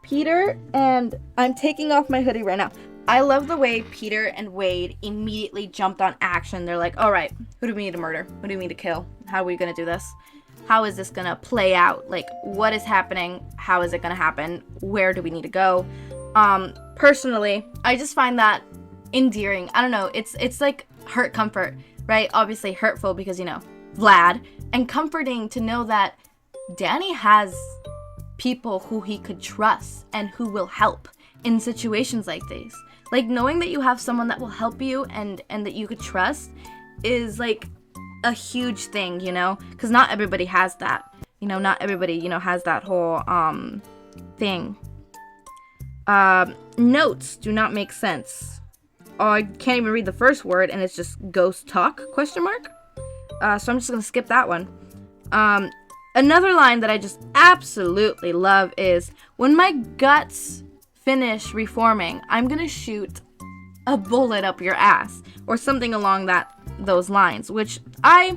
Peter and I'm taking off my hoodie right now. I love the way Peter and Wade immediately jumped on action. They're like, all right, who do we need to murder? Who do we need to kill? How are we going to do this? How is this going to play out? Like, what is happening? How is it going to happen? Where do we need to go? Personally, I just find that endearing. I don't know. It's like hurt comfort, right? Obviously hurtful because, you know, Vlad, and comforting to know that Danny has people who he could trust and who will help in situations like these. Like knowing that you have someone that will help you and that you could trust is like a huge thing, you know, because not everybody has that. You know, not everybody, you know, has that whole thing. Notes do not make sense. Oh, I can't even read the first word and it's just ghost talk, question mark. So I'm just gonna skip that one. Another line that I just absolutely love is, when my guts finish reforming, I'm gonna shoot a bullet up your ass, or something along those lines, which I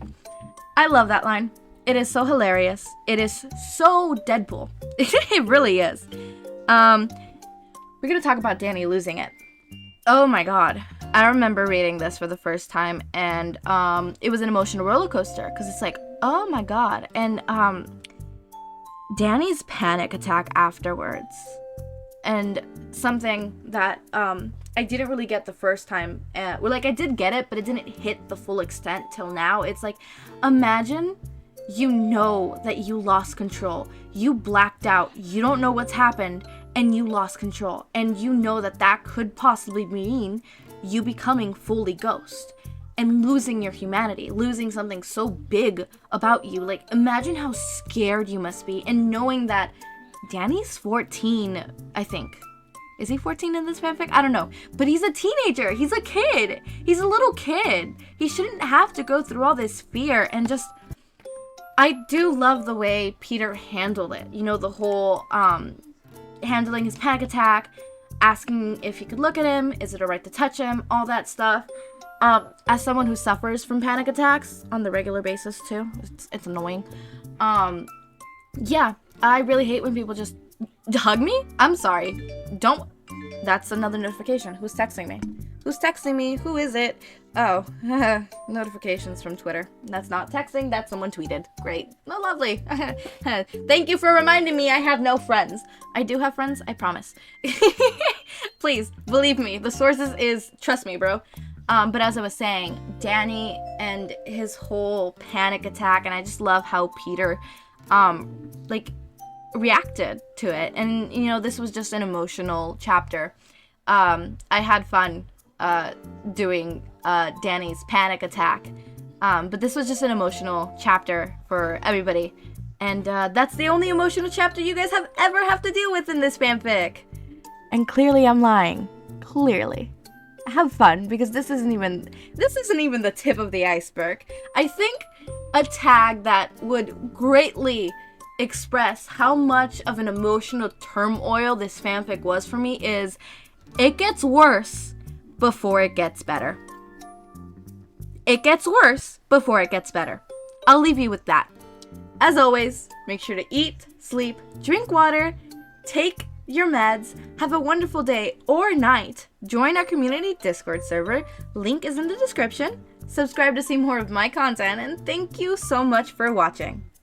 love that line. It is so hilarious. It is so Deadpool. It really is. We're gonna talk about Danny losing it. Oh my God. I remember reading this for the first time, and it was an emotional roller coaster, because it's like, oh my God. And Danny's panic attack afterwards, and something that I didn't really get the first time. Well, like I did get it, but it didn't hit the full extent till now. It's like, imagine you know that you lost control. You blacked out. You don't know what's happened, and you lost control. And you know that could possibly mean you becoming fully ghost and losing your humanity, losing something so big about you. Like, imagine how scared you must be, and knowing that Danny's 14, I think. Is he 14 in this fanfic? I don't know. But he's a teenager. He's a kid. He's a little kid. He shouldn't have to go through all this fear and just... I do love the way Peter handled it. You know, the whole handling his panic attack, asking if he could look at him, is it alright to touch him, all that stuff. As someone who suffers from panic attacks on the regular basis too, it's annoying. Yeah, I really hate when people just hug me. I'm sorry. Don't. That's another notification. Who's texting me? Who's texting me? Who is it? Oh, notifications from Twitter. That's not texting, that's someone tweeted. Great. Oh, lovely. Thank you for reminding me I have no friends. I do have friends, I promise. Please, believe me. The sources is, trust me, bro. But as I was saying, Danny and his whole panic attack, and I just love how Peter, reacted to it. And, you know, this was just an emotional chapter. I had fun doing Danny's panic attack. But this was just an emotional chapter for everybody. And that's the only emotional chapter you guys have to deal with in this fanfic. And clearly I'm lying. Clearly. Have fun, because this isn't even the tip of the iceberg. I think a tag that would greatly express how much of an emotional turmoil this fanfic was for me is, it gets worse before it gets better. It gets worse before it gets better. I'll leave you with that. As always, make sure to eat, sleep, drink water, take your meds, have a wonderful day or night. Join our community Discord server. Link is in the description. Subscribe to see more of my content, and thank you so much for watching.